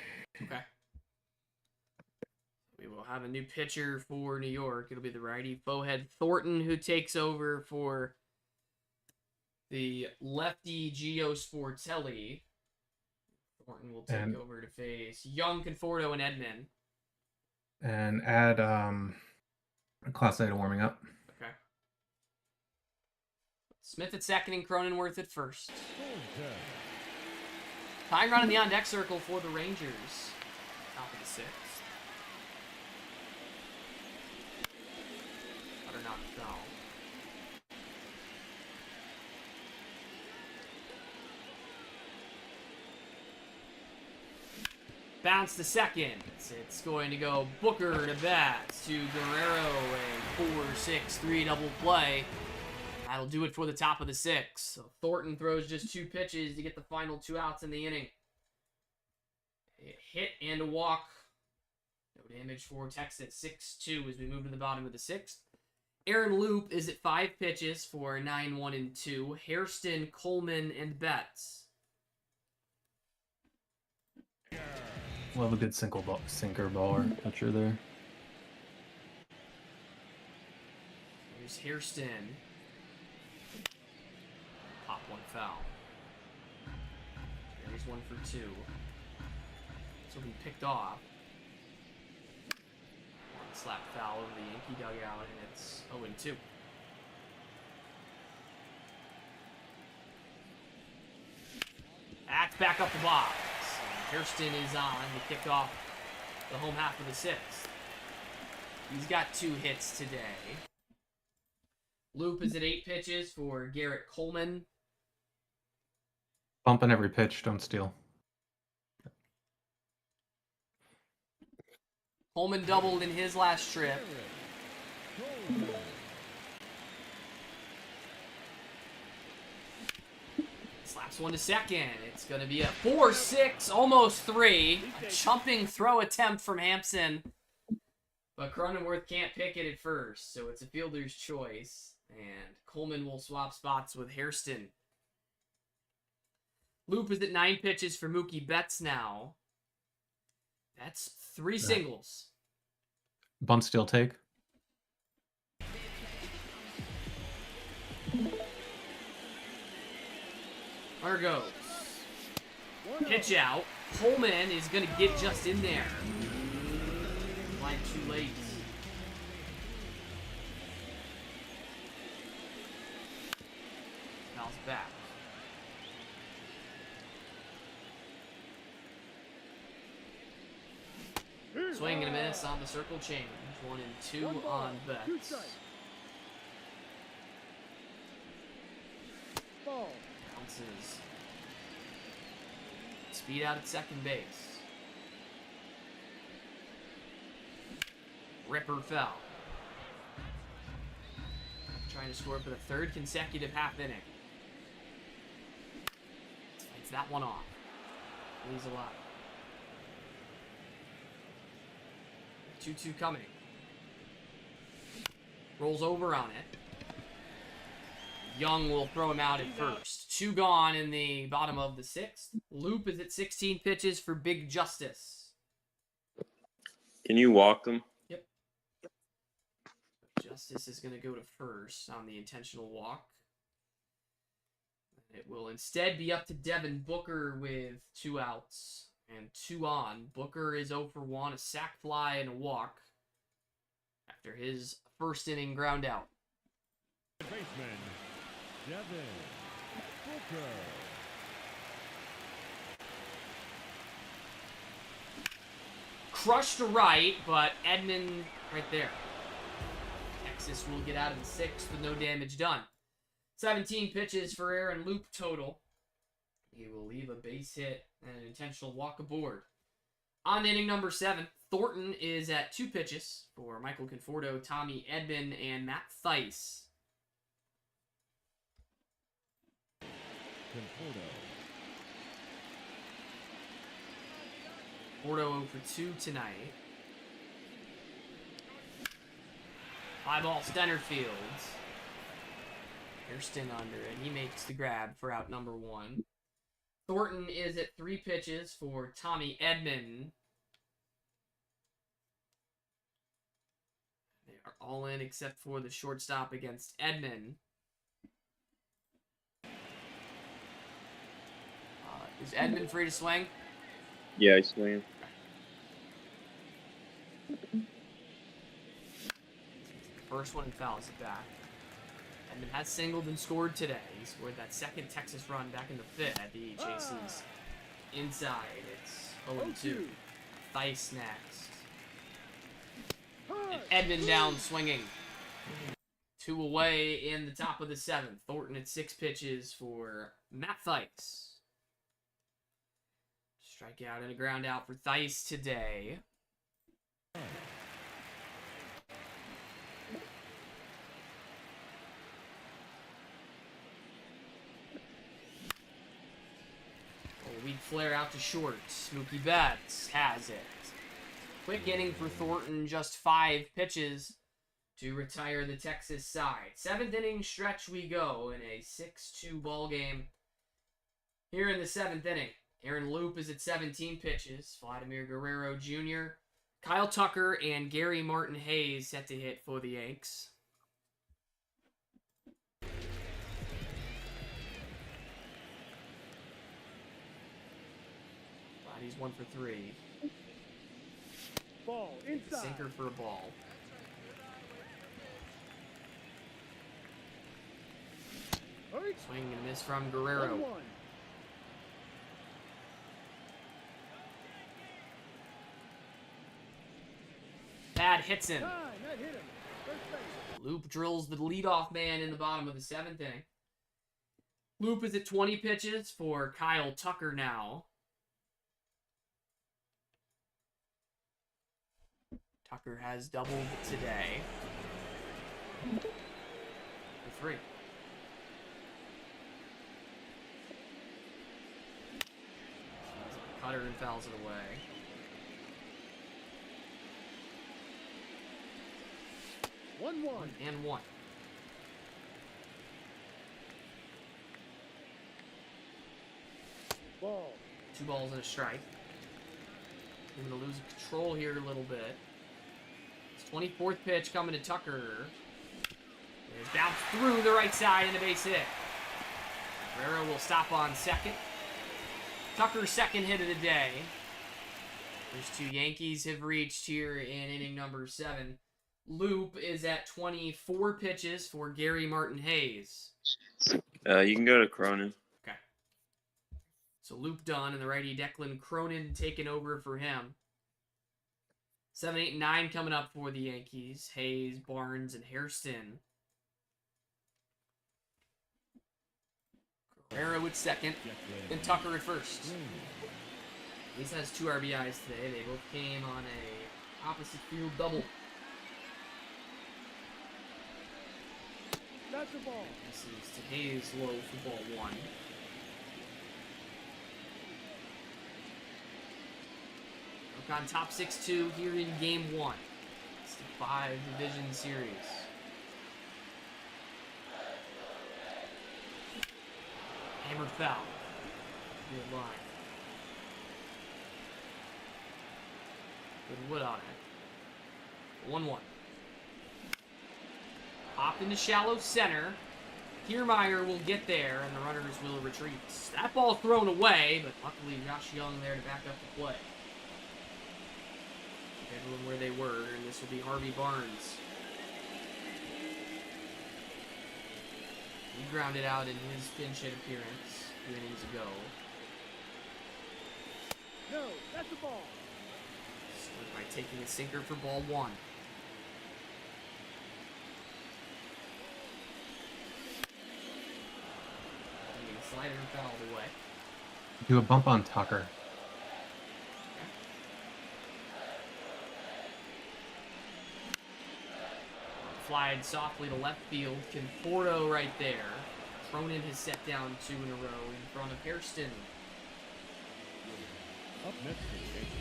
Okay. We will have a new pitcher for New York. It'll be the righty Fohead Thornton, who takes over for the lefty Gio Sportelli. Thornton will take over to face Young, Conforto, and Edman. And add Class A to warming up. Okay. Smith at second and Cronenworth at first. Tying run in the on-deck circle for the Rangers. Top of the 6th. Cutter knocked foul. Bounce to second. It's going to go Booker to bat to Guerrero. A 4-6-3 double play. That'll do it for the top of the 6th. So Thornton throws just 2 pitches to get the final 2 outs in the inning. A hit and a walk. No damage for Texas. 6-2 as we move to the bottom of the 6th. Aaron Loop is at 5 pitches for 9-1-2. Hairston, Coleman, and Betts. We'll have a good sinker baller pitcher there. Here's Hairston. Pop one foul. There's 1 for 2. So he picked off. One slap foul over the Yankee dugout, and it's 0-2. That's back up the box. Hairston is on to kick off the home half of the 6th. He's got 2 hits today. Loop is at 8 pitches for Garrett Coleman. Bumping every pitch, don't steal. Coleman doubled in his last trip. Slaps one to second. It's going to be a 4-6, almost 3. A chumping throw attempt from Hampson. But Cronenworth can't pick it at first, so it's a fielder's choice. And Coleman will swap spots with Hairston. Loop is at 9 pitches for Mookie Betts now. That's 3 singles. Bunt steal take. There goes. Pitch out. Coleman is going to get just in there. Line too late. Fouls back. Swing and a miss on the circle change. 1 and 2 on Betts. Bounces. Speed out at second base. Ripper fell. Trying to score for the 3rd consecutive half inning. Fights that one off. He's alive. 2-2 coming. Rolls over on it. Young will throw him out at first. 2 gone in the bottom of the 6th. Loop is at 16 pitches for Big Justice. Can you walk them? Yep. Justice is going to go to first on the intentional walk. It will instead be up to Devin Booker with 2 outs and 2 on. Booker is 0 for 1, a sac fly and a walk after his first inning ground out. Baseman, Devin Booker. crushed to right, but Edmond right there. Texas will get out of the 6th with no damage done. 17 pitches for Aaron Loop total. He will leave a base hit and an intentional walk aboard. On to inning number 7, Thornton is at 2 pitches for Michael Conforto, Tommy Edman, and Matt Theis. Conforto 0 for 2 tonight. Fly ball, Stennerfield. Hairston under it. He makes the grab for out number 1. Thornton is at 3 pitches for Tommy Edman. They are all in except for the shortstop against Edman. Is Edman free to swing? Yeah, I swing. First one and fouls it back. Edman has singled and scored today. He scored that second Texas run back in the 5th at the HACs. Inside, it's 0-2. Theis next. And Edman down swinging. 2 away in the top of the 7th. Thornton at 6 pitches for Matt Theis. Strikeout and a ground out for Theis today. Weak flare out to short. Mookie Betts has it. Quick inning for Thornton, just 5 pitches to retire the Texas side. 7th inning stretch we go in a 6-2 ball game. Here in the 7th inning, Aaron Loop is at 17 pitches. Vladimir Guerrero Jr., Kyle Tucker, and Gary Martin Hayes set to hit for the Yanks. He's 1 for 3. Ball inside. Sinker for a ball. Swing and miss from Guerrero. 1-1. Pad hits him. That hit him. First base. Loop drills the leadoff man in the bottom of the 7th inning. Loop is at 20 pitches for Kyle Tucker now. Tucker has doubled today. For 3. Cutter and fouls it away. 1-1. And 1. Ball. 2 balls and a strike. We're going to lose control here a little bit. 24th pitch coming to Tucker. It's bounced through the right side and a base hit. Guerrero will stop on second. Tucker's second hit of the day. First 2 Yankees have reached here in inning number 7. Loop is at 24 pitches for Gary Martin Hayes. You can go to Cronin. Okay. So Loop done, and the righty Declan Cronin taking over for him. 7, 8, 9 coming up for the Yankees. Hayes, Barnes, and Hairston. Guerrero at second, and Tucker at first. Hayes has 2 RBIs today. They both came on a opposite field double. That's the ball. This is to Hayes low for ball 1. On top 6-2 here in game 1. It's the 5 division series. Hammered foul. Good line. Good wood on it. 1-1. Popped into shallow center. Kiermaier will get there, and the runners will retreat. That ball thrown away, but luckily Josh Young there to back up the play. Everyone where they were, and this will be Harvey Barnes. He grounded out in his pinch hit appearance 2 innings ago. No, that's the ball. Slid taking a sinker for ball 1. Slider fouled away. Do a bump on Tucker. Flied softly to left field. Conforto right there. Cronin has set down 2 in a row in front of Hairston. Up next for the Yankees.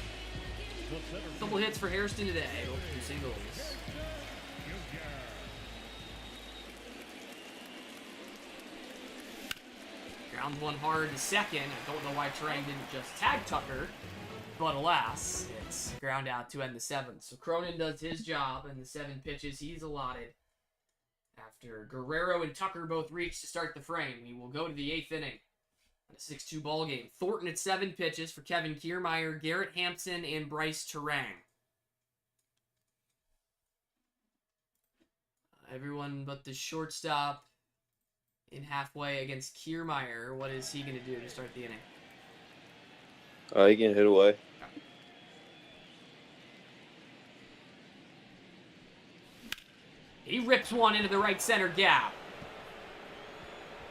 The center Double fielder, hits for Hairston today. Both 2 singles. Ground one hard to second. I don't know why Terang didn't just tag Tucker, but alas, it's ground out to end the 7th. So Cronin does his job in the 7 pitches he's allotted. After Guerrero and Tucker both reach to start the frame, we will go to the 8th inning. A 6-2 ball game. Thornton at 7 pitches for Kevin Kiermaier, Garrett Hampson, and Bryce Terang. Everyone but the shortstop in halfway against Kiermaier. What is he going to do to start the inning? He can hit away. He rips one into the right center gap.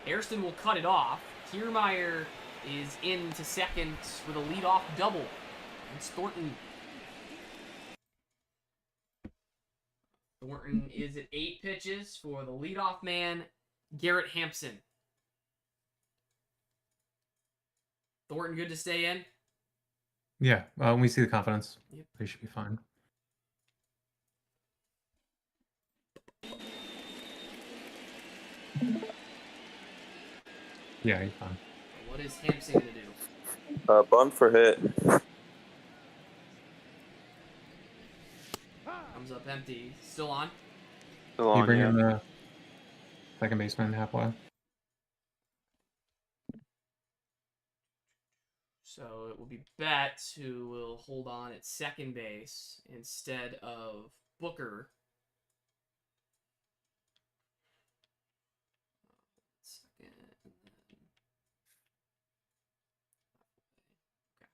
Hairston will cut it off. Kiermaier is into second with a leadoff double. It's Thornton. Thornton is at 8 pitches for the leadoff man, Garrett Hampson. Thornton good to stay in? Yeah, when we see the confidence, Yep. they should be fine. Yeah, he's fine. What is Hampson going to do? Bunt for hit. Comes up empty. Still on? Still You on, bring yeah. in the second baseman halfway. So it will be Betts who will hold on at second base instead of Booker. Second, and then... Okay.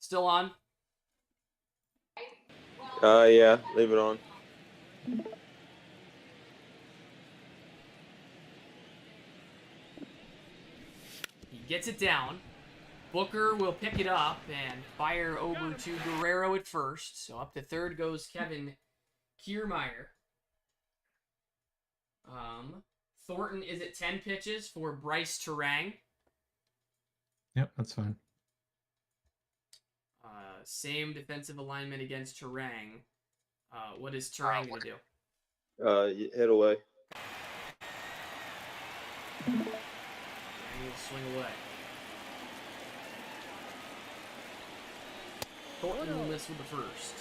Still on? Yeah, leave it on. He gets it down. Booker will pick it up and fire over to Guerrero at first. So up to third goes Kevin Kiermaier. Thornton is at 10 pitches for Bryce Terang. Yep, that's fine. Same defensive alignment against Terang. What is Terang going to do? Hit away. Terang will swing away. Thornton will miss with the first.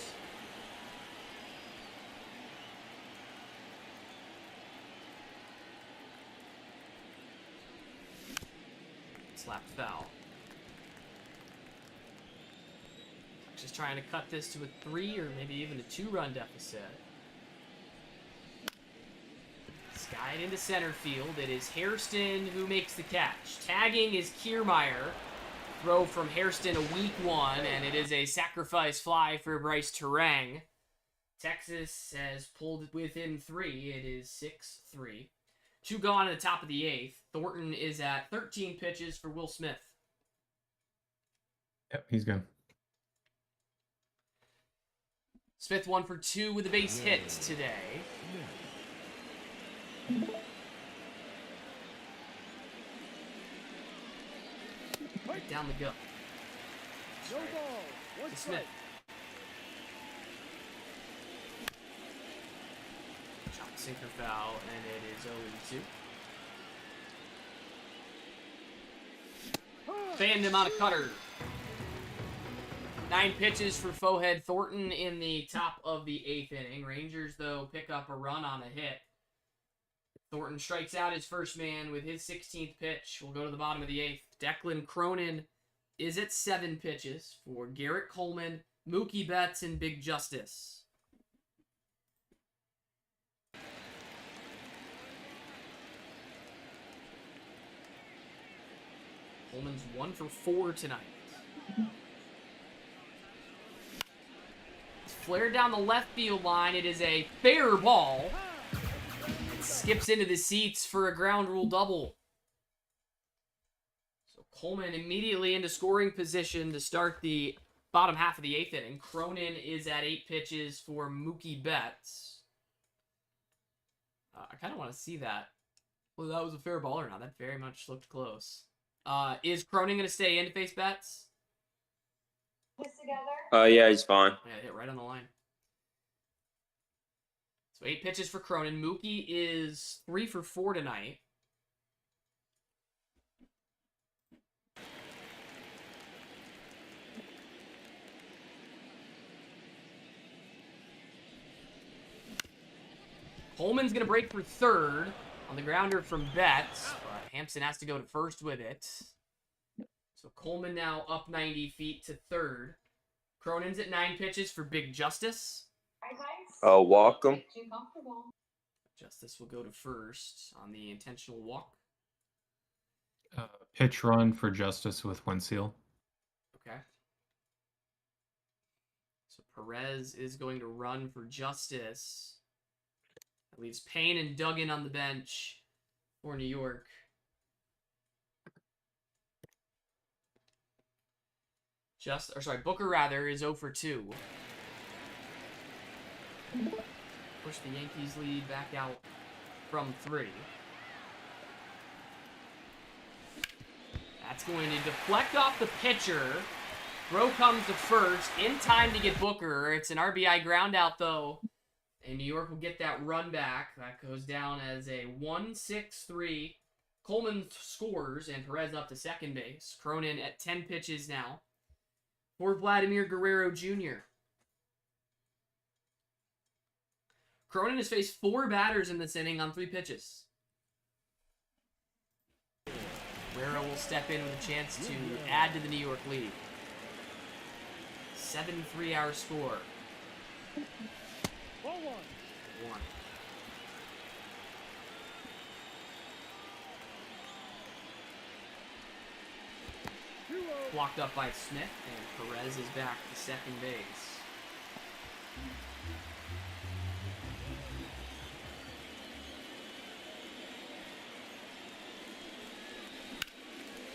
Slapped foul. Just trying to cut this to a 3 or maybe even a 2-run deficit. Skied into center field. It is Hairston who makes the catch. Tagging is Kiermaier. Throw from Hairston, a weak one, and it is a sacrifice fly for Bryce Terang. Texas has pulled it within 3. It is 6-3. 2 gone at the top of the 8th. Thornton is at 13 pitches for Will Smith. Yep, he's good. Smith 1 for 2 with a base hit today. Right down the gut. No ball. One To Smith. strike. Chop sinker foul, and it is 0-2. Fanned him on a cutter. 9 pitches for Fohead Thornton in the top of the 8th inning. Rangers, though, pick up a run on a hit. Thornton strikes out his first man with his 16th pitch. We'll go to the bottom of the 8th. Declan Cronin is at 7 pitches for Garrett Coleman, Mookie Betts, and Big Justice. Coleman's 1 for 4 tonight. flared down the left field line. It is a fair ball. It skips into the seats for a ground rule double. So Coleman immediately into scoring position to start the bottom half of the 8th inning. Cronin is at 8 pitches for Mookie Betts. I kind of want to see that. Well, that was a fair ball or not. That very much looked close. Is Cronin going to stay in to face Betts? Yeah, he's fine. Yeah, hit right on the line. So 8 pitches for Cronin. Mookie is 3 for 4 tonight. Coleman's going to break for third on the grounder from Betts. But Hampson has to go to first with it. So Coleman now up 90 feet to third. Cronin's at 9 pitches for Big Justice. Walk him. Justice will go to first on the intentional walk. Pitch run for Justice with Wensil. Okay. So Perez is going to run for Justice. That leaves Payne and Duggan on the bench for New York. Booker rather is 0 for 2. Push the Yankees lead back out from 3. That's going to deflect off the pitcher. Throw comes to first in time to get Booker. It's an RBI ground out though. And New York will get that run back. That goes down as a 1-6-3. Coleman scores and Perez up to second base. Cronin at 10 pitches now for Vladimir Guerrero Jr. Cronin has faced 4 batters in this inning on 3 pitches. Guerrero will step in with a chance to add to the New York lead. 7-3 our score. 1. Blocked up by Smith, and Perez is back to second base.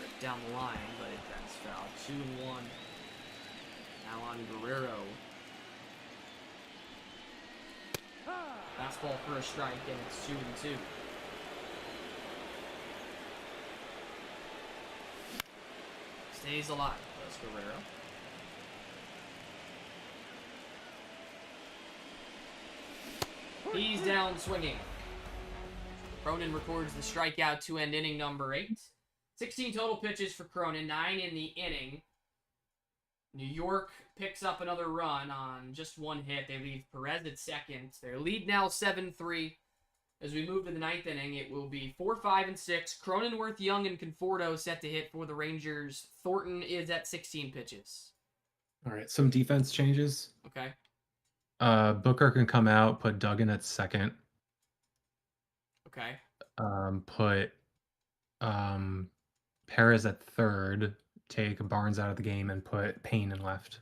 Ripped down the line, but that's foul. 2-1. Now on Guerrero. Fastball for a strike, and it's 2-2. Stays alive, does Guerrero. He's down swinging. Cronin records the strikeout to end inning number 8. 16 total pitches for Cronin, 9 in the inning. New York picks up another run on just 1 hit. They leave Perez at second. Their lead now 7-3. As we move to the 9th inning, it will be 4, 5, and 6. Cronenworth, Young, and Conforto set to hit for the Rangers. Thornton is at 16 pitches. All right, some defense changes. Okay. Booker can come out, put Duggan at second. Okay. Put Perez at third, take Barnes out of the game, and put Payne in left.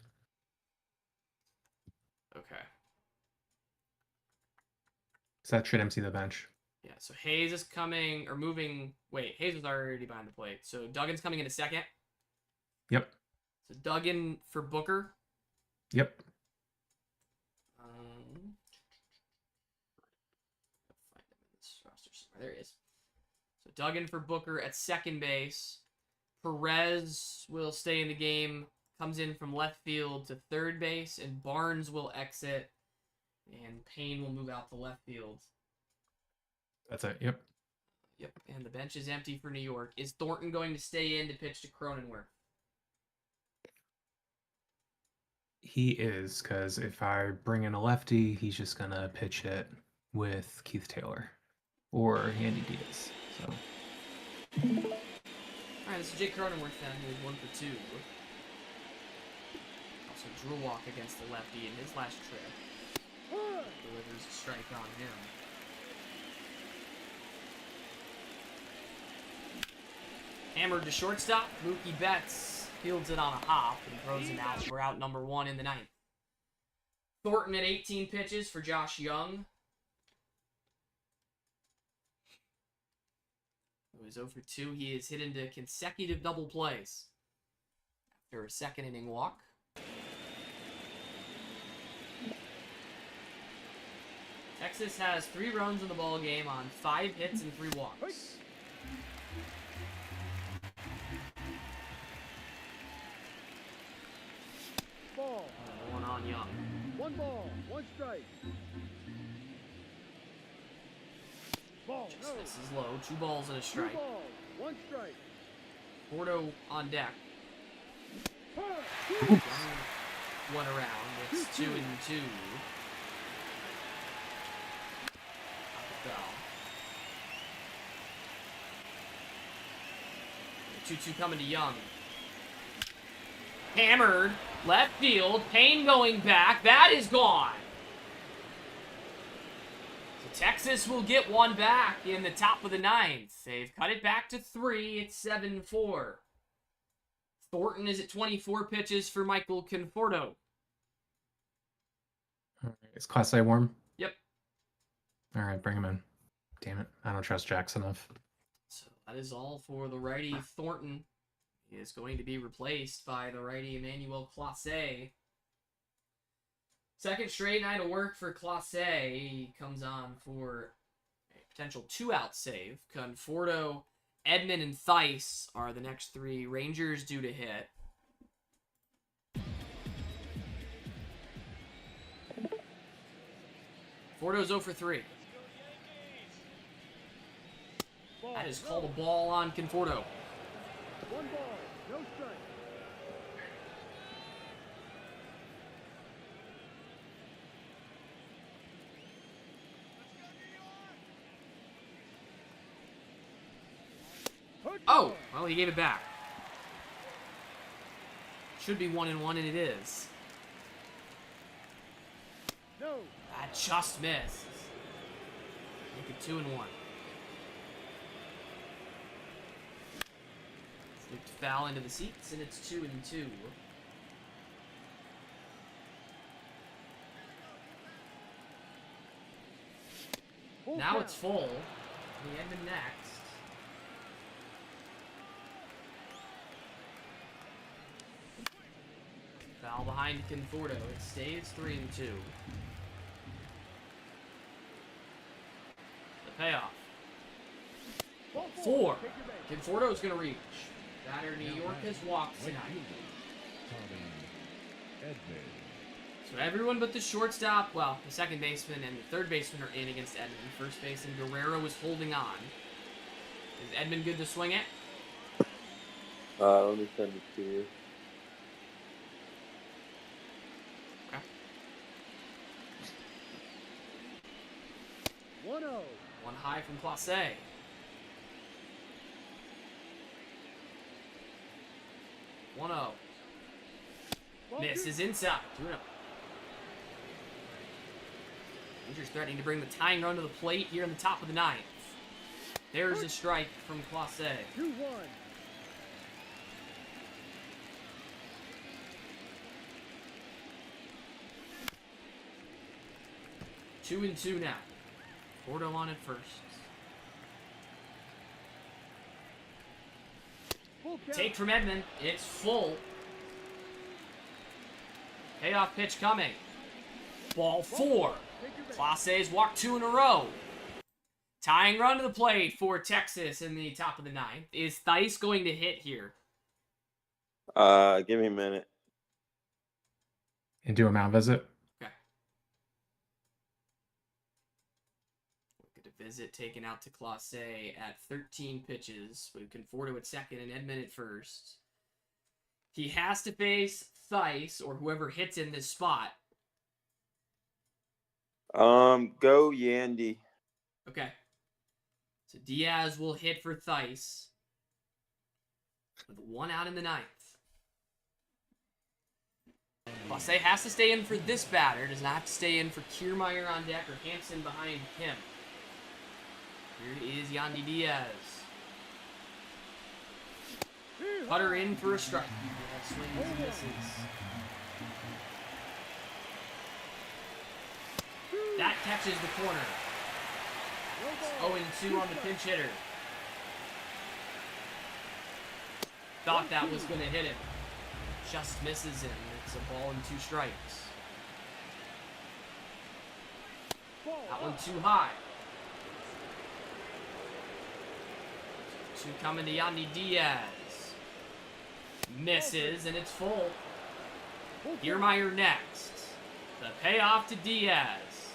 Okay. So that should empty the bench. Yeah, so Hayes is coming, or moving. Wait, Hayes was already behind the plate. So Duggan's coming in a second. Yep. So Duggan for Booker. Yep. Find him in this roster somewhere. There he is. So Duggan for Booker at second base. Perez will stay in the game. Comes in from left field to third base, and Barnes will exit. And Payne will move out to left field. That's it. Yep. Yep, and the bench is empty for New York. Is Thornton going to stay in to pitch to Cronenworth? He is, because if I bring in a lefty, he's just going to pitch it with Keith Taylor or Andy Diaz. So. All right, this is Jake Cronenworth then, who is 1 for 2. Also drew a walk against the lefty in his last trip. Delivers a strike on him. Hammered to shortstop. Mookie Betts fields it on a hop and throws him out. We're out number 1 in the 9th. Thornton at 18 pitches for Josh Young. He was 0 for 2. He is hit into consecutive double plays after a second inning walk. Texas has 3 runs in the ball game on 5 hits and 3 walks. Ball. One on Young. 1 ball, 1 strike. Ball. Just No. misses low. 2 balls and a 2 strike. balls, 1 strike. Porto on deck. Huh. One around. It's 2 and 2. Foul. 2-2 coming to Young. Hammered. Left field. Payne going back. That is gone. So Texas will get one back in the top of the 9th. They've cut it back to 3. It's 7-4. Thornton is at 24 pitches for Michael Conforto. All right, is Class A warm? Yep. All right, bring him in. Damn it, I don't trust Jackson enough. So that is all for the righty Thornton. He is going to be replaced by the righty Emmanuel Clase. Second straight night of work for Clase. He comes on for a potential 2-out save. Conforto, Edmond, and Theis are the next 3 Rangers due to hit. Conforto's 0 for 3. Ball. That is called a ball on Conforto. 1 ball, no strike. Oh, well, he gave it back. Should be 1-1, and it is. No. That just missed. Make it 2-1. Slipped foul into the seats, and it's 2-2. Full Now count. it's full. The Edmond next. Foul behind Conforto. It stays 3-2. The payoff. Ball 4. Take your base. Conforto's going to reach. Batter New York has walked tonight. Tommy Edmond. So everyone but the shortstop, well, the second baseman and the third baseman are in against Edmond. First baseman Guerrero is holding on. Is Edmond good to swing it? Let me send it to you. Okay. 1-0. One high from Clase. One 0. Ball Misses 2. inside. 2-0. Rangers threatening to bring the tying run to the plate here in the top of the 9th. There's a strike from Clase. 2-1. Two and 2 now. Porto on at first. Full count. Take from Edmond. It's full. Payoff pitch coming. Ball 4. Take your base. Clase's walked 2 in a row. Tying run to the plate for Texas in the top of the 9th. Is Theis going to hit here? Give me a minute. And do a mound visit. Okay. We'll get a visit taken out to Clase at 13 pitches. We Conforto at second and Edmond at first. He has to face Theis or whoever hits in this spot. Go Yandy. Okay. So Diaz will hit for Theis with 1 out in the 9th. Clase has to stay in for this batter. Does not have to stay in for Kiermaier on deck or Hampson behind him. Here is Yandy Diaz. Cutter in for a strike. Swings and misses. That catches the corner. 0-2 on the pinch hitter. Thought that was going to hit him. Just misses him. It's a ball and 2 strikes. That one too high. 2 coming to Yandy Diaz. Misses, and it's full. Kiermaier next. The payoff to Diaz.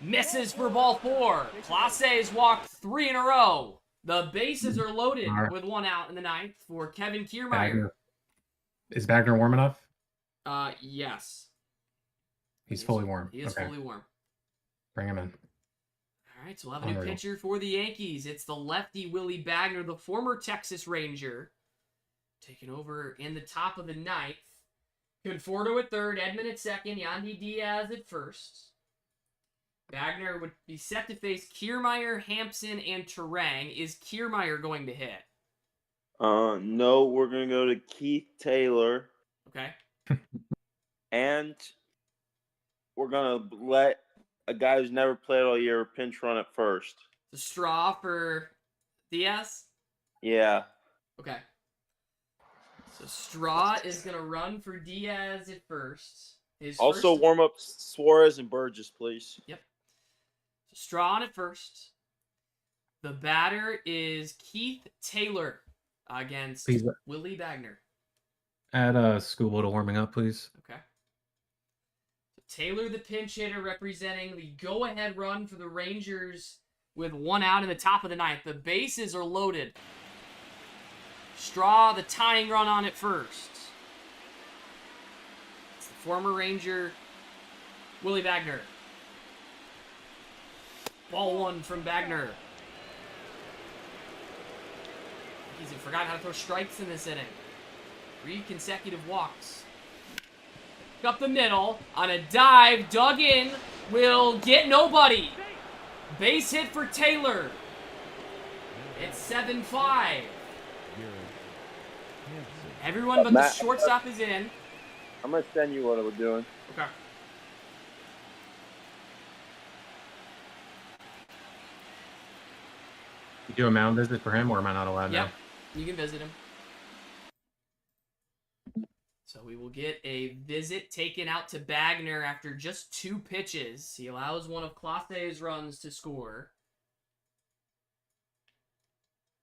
Misses for ball 4. Clase's walked 3 in a row. The bases are loaded with 1 out in the 9th for Kevin Kiermaier. Is Bagner warm enough? Yes. He's fully warm. He is fully warm. Bring him in. All right, so we'll have a new pitcher for the Yankees. It's the lefty Willie Bagner, the former Texas Ranger, taking over in the top of the 9th. Conforto at third, Edman at second, Yandy Diaz at first. Bagner would be set to face Kiermaier, Hampson, and Terang. Is Kiermaier going to hit? No, we're going to go to Keith Taylor. Okay. And we're going to let a guy who's never played all year pinch run at first. The straw for Diaz? Yeah. Okay. So Straw is going to run for Diaz at first. Also warm up Suarez and Burgess, please. Yep. So Straw on at first. The batter is Keith Taylor against Willie Bagner. Add Scooble to warming up, please. Okay. So Taylor, the pinch hitter, representing the go-ahead run for the Rangers with 1 out in the top of the 9th. The bases are loaded. Straw, the tying run on it first. It's the former Ranger, Willie Bagner. Ball 1 from Bagner. He's forgotten how to throw strikes in this inning. 3 consecutive walks. Up the middle on a dive, dug in, will get nobody. Base hit for Taylor. It's 7-5. Everyone but the shortstop is in. I'm going to send you what we're doing. Okay. You do a mound visit for him, or am I not allowed now? Yep, you can visit him. So we will get a visit taken out to Bagner after just 2 pitches. He allows one of Clase's runs to score.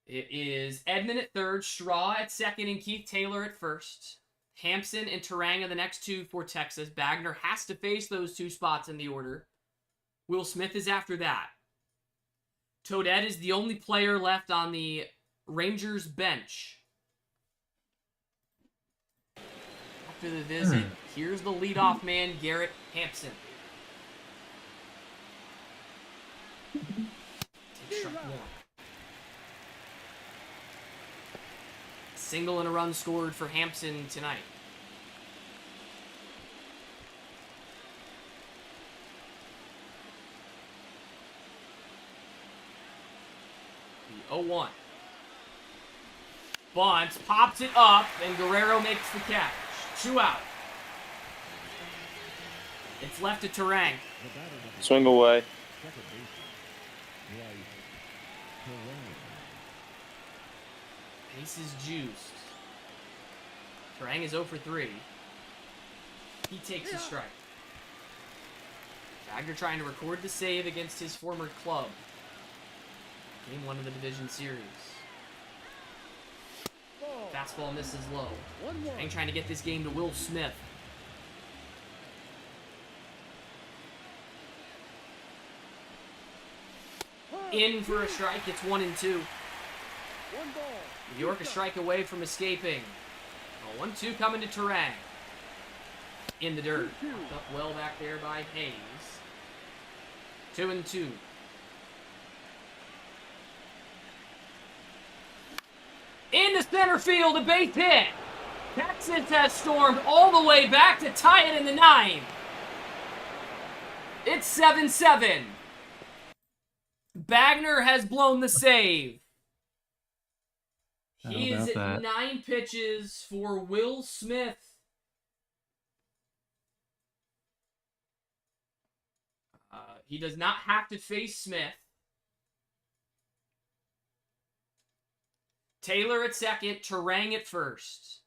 It is Edman at third, Straw at second, and Keith Taylor at first. Hampson and Terang are the next 2 for Texas. Bagner has to face those 2 spots in the order. Will Smith is after that. Toadette is the only player left on the Rangers bench. After the visit, here's the leadoff man, Garrett Hampson. Take strike 1. Single and a run scored for Hampson tonight. The 0-1. Bunts, pops it up, and Guerrero makes the catch. 2 out. It's left to Terang. Swing away. Base is juiced. Terang is 0 for 3. He takes a strike. Bagner trying to record the save against his former club. Game 1 of the division series. Fastball misses low. Terang trying to get this game to Will Smith. In for a strike. It's 1-2. New York a strike away from escaping. A 1-2 coming to Terang. In the dirt. Popped up well back there by Hayes. 2-2. Into center field, a base hit. Texas has stormed all the way back to tie it in the 9th. It's 7-7. Bagner has blown the save. He is at 9 pitches for Will Smith. He does not have to face Smith. Taylor at second, Terang at first.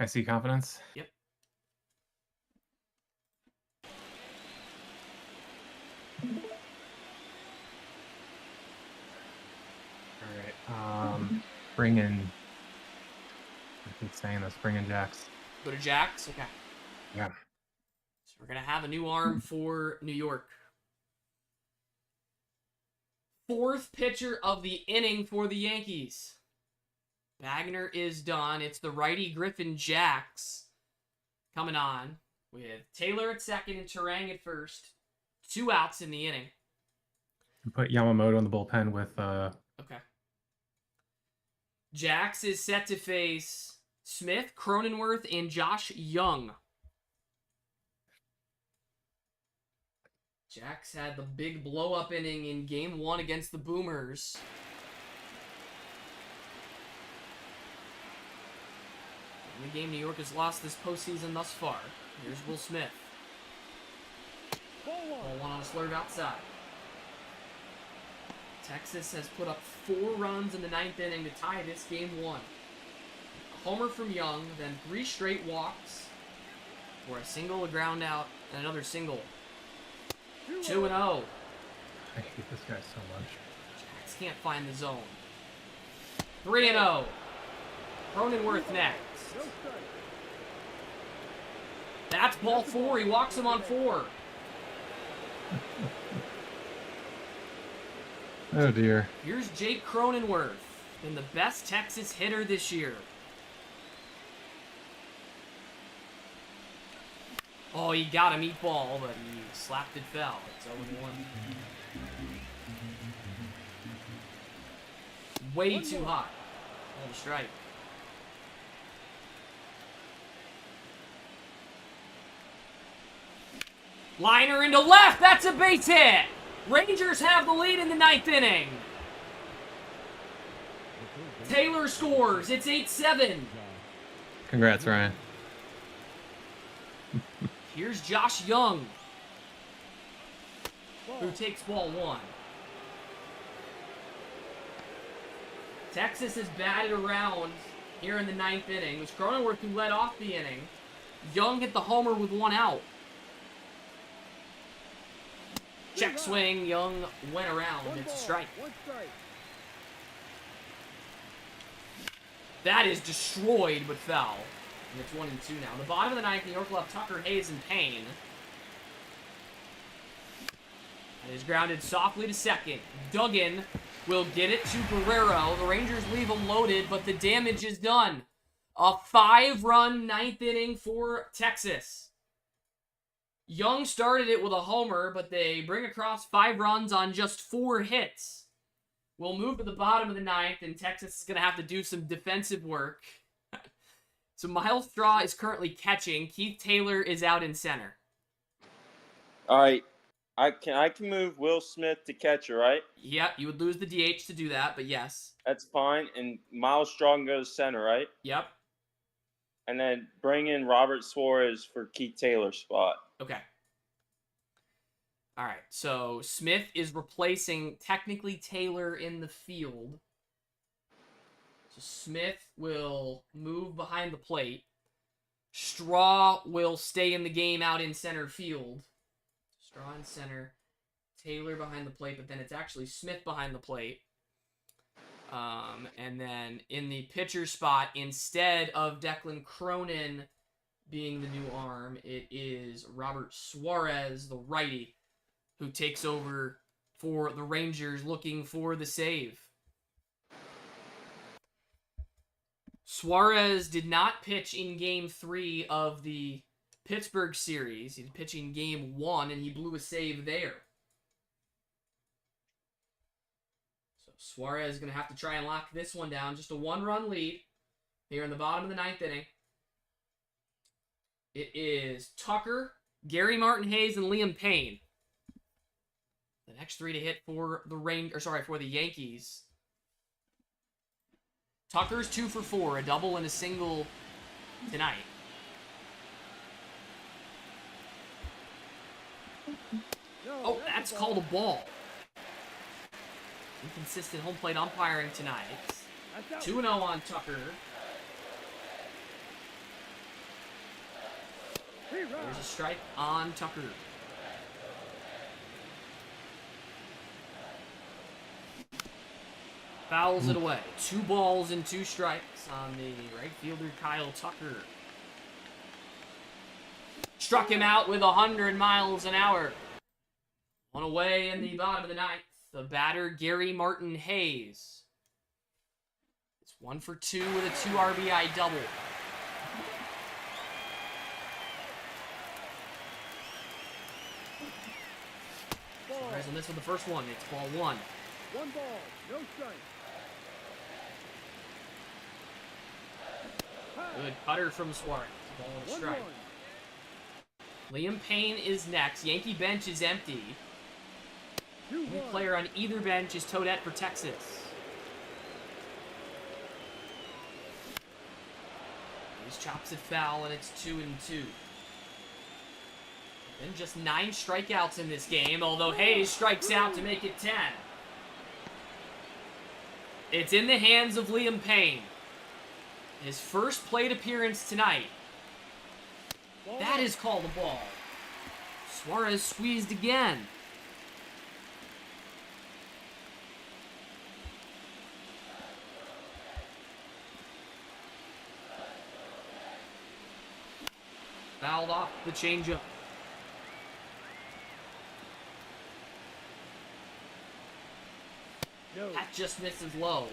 I see confidence. Yep. All right. Bring in. I keep saying this. Bring in Jacks. Go to Jacks? Okay. Yeah. So we're going to have a new arm for New York. Fourth pitcher of the inning for the Yankees. Wagner is done. It's the righty Griffin Jacks coming on with Taylor at second and Terang at first. 2 outs in the inning. Put Yamamoto in the bullpen with Okay. Jacks is set to face Smith, Cronenworth, and Josh Young. Jacks had the big blow-up inning in Game 1 against the Boomers. The game New York has lost this postseason thus far. Here's Will Smith. Ball one on a slurve outside. Texas has put up 4 runs in the 9th inning to tie this Game 1. A homer from Young, then 3 straight walks for a single, a ground out, and another single. 2-0. I hate this guy so much. Jacks can't find the zone. 3-0. Cronenworth next. That's ball 4. He walks him on 4. Oh dear. Here's Jake Cronenworth, been the best Texas hitter this year. Oh, he got a meatball, but he slapped it foul. It's 0-1. Way too hot. Oh, strike. Liner into left. That's a base hit. Rangers have the lead in the 9th inning. Taylor scores. It's 8-7. Congrats, Ryan. Here's Josh Young, who takes ball 1. Texas has batted around here in the 9th inning. It was Cronenworth who led off the inning. Young hit the homer with 1 out. Check swing. Young went around. It's a strike. That is destroyed but foul. And it's 1-2 now. The bottom of the 9th, New York will have Tucker, Hayes, and Payne. And is grounded softly to second. Duggan will get it to Guerrero. The Rangers leave him loaded, but the damage is done. A 5-run 9th inning for Texas. Young started it with a homer, but they bring across 5 runs on just 4 hits. We'll move to the bottom of the 9th, and Texas is going to have to do some defensive work. So Miles Straw is currently catching. Keith Taylor is out in center. All right. I can move Will Smith to catcher, right? Yep, you would lose the DH to do that, but yes. That's fine. And Miles Straw can go to center, right? Yep. And then bring in Robert Suarez for Keith Taylor's spot. Okay. All right, so Smith is replacing technically Taylor in the field. So Smith will move behind the plate. Straw will stay in the game out in center field. Straw in center. Taylor behind the plate, but then it's actually Smith behind the plate. And then in the pitcher spot, instead of Declan Cronin being the new arm, it is Robert Suarez, the righty, who takes over for the Rangers looking for the save. Suarez did not pitch in Game 3 of the Pittsburgh series. He did pitch in Game 1, and he blew a save there. So Suarez is going to have to try and lock this one down. Just a 1-run lead here in the bottom of the 9th inning. It is Tucker, Gary Martin Hayes, and Liam Payne. The next 3 to hit for the for the Yankees. Tucker's 2 for 4, a double and a single tonight. Oh, that's called a ball. Inconsistent home plate umpiring tonight. 2-0 on Tucker. There's a strike on Tucker. Fouls it away. 2 balls and 2 strikes on the right fielder, Kyle Tucker. Struck him out with 100 miles an hour. One away in the bottom of the ninth. The batter, Gary Martin Hayes. It's 1 for 2 with a 2 RBI double. Suarez will miss with the first one. It's ball 1. 1 ball, no strike. Good cutter from Suarez. Ball and strike. Liam Payne is next. Yankee bench is empty. Only player on either bench is Toadette for Texas. Hayes chops it foul, and it's 2-2. And just 9 strikeouts in this game, although Hayes strikes out to make it 10. It's in the hands of Liam Payne. His first plate appearance tonight. That is called a ball. Suarez squeezed again. Fouled off the changeup. No. That just misses low.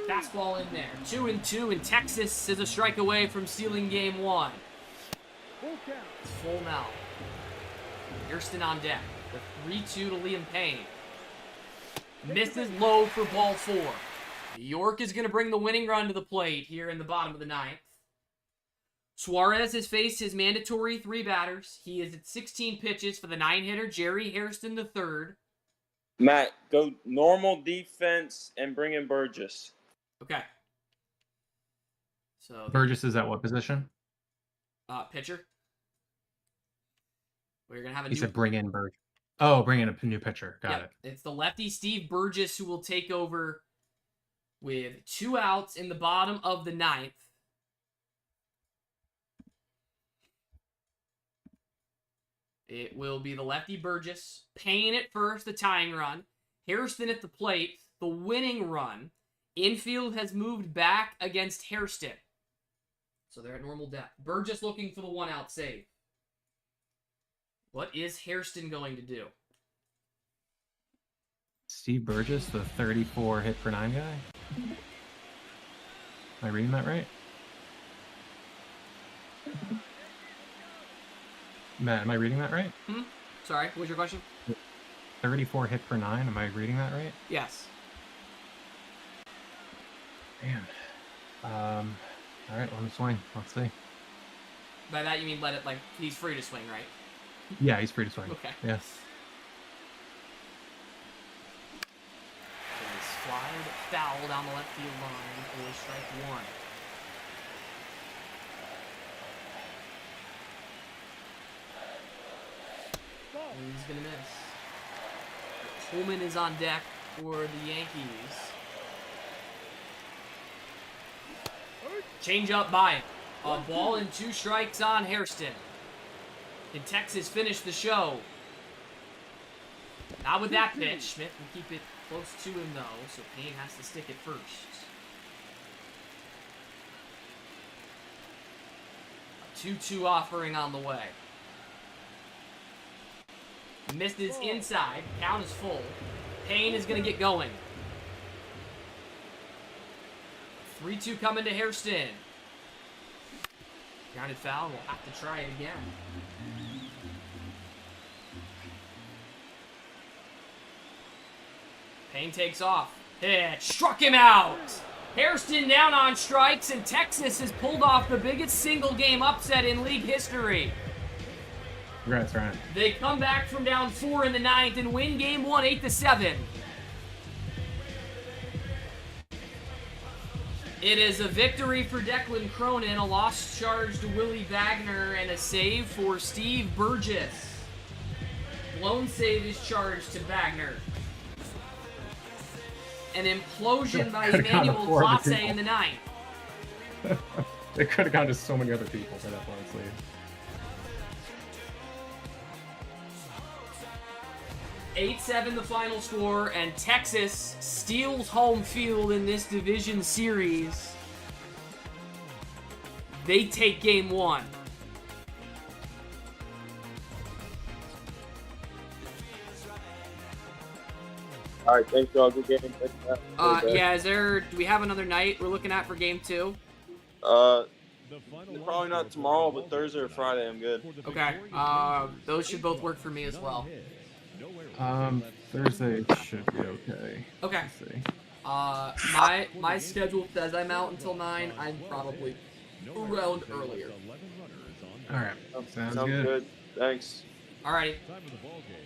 Fastball in there. 2-2, and Texas is a strike away from sealing game 1. Full count. It's full now. Hairston on deck. The 3-2 to Liam Payne. Misses low for ball 4. New York is going to bring the winning run to the plate here in the bottom of the ninth. Suarez has faced his mandatory 3 batters. He is at 16 pitches for the 9-hitter, Jerry Hairston III. Matt, go normal defense and bring in Burgess. Okay. So Burgess is at what position? pitcher. We're gonna have a He new. said bring in Burgess. Oh, bring in a new pitcher. Got Yep, it. it's the lefty Steve Burgess who will take over with 2 outs in the bottom of the ninth. It will be the lefty Burgess. Payne at first, the tying run. Hairston at the plate, the winning run. Infield has moved back against Hairston. So they're at normal depth. Burgess looking for the 1-out save. What is Hairston going to do? Steve Burgess, the 34 hit per 9 guy. Am I reading that right? Matt, am I reading that right? Sorry, what was your question? 34 hit per 9. Am I reading that right? Yes. Man. All right, let him swing. Let's see. By that you mean let it, like, he's free to swing, right? Yeah, he's free to swing. Okay. Yeah. Slide foul down the left field line for strike 1. He's gonna miss. Coleman is on deck for the Yankees. Change up by him. A ball and 2 strikes on Hairston. Can Texas finish the show? Not with that pitch. Smith will keep it close to him, though, so Payne has to stick it first. A 2-2 offering on the way. Missed his inside. Count is full. Payne is going to get going. 3-2 coming to Hairston. Grounded foul. We'll have to try it again. Payne takes off. Hit. Struck him out. Hairston down on strikes, and Texas has pulled off the biggest single-game upset in league history. Congrats, Ryan. They come back from down 4 in the ninth and win game 1, 8-7. It is a victory for Declan Cronin, a lost charge to Willie Wagner, and a save for Steve Burgess. Blown save is charged to Wagner. An implosion by Could've gone to Emmanuel four other Clase people. in the ninth. They could have gone to so many other people for that blown sleeve. 8-7 the final score, and Texas steals home field in this division series. They take game 1. All right, thanks, y'all. Good game. Yeah, do we have another night we're looking at for game 2? Probably not tomorrow, but Thursday or Friday, I'm good. Okay, those should both work for me as well. Thursday should be okay. Okay. Let's see. My schedule says I'm out until 9. I'm probably around earlier. All right. Sounds Sounds good. good. Thanks. Alrighty. Time of the ball game.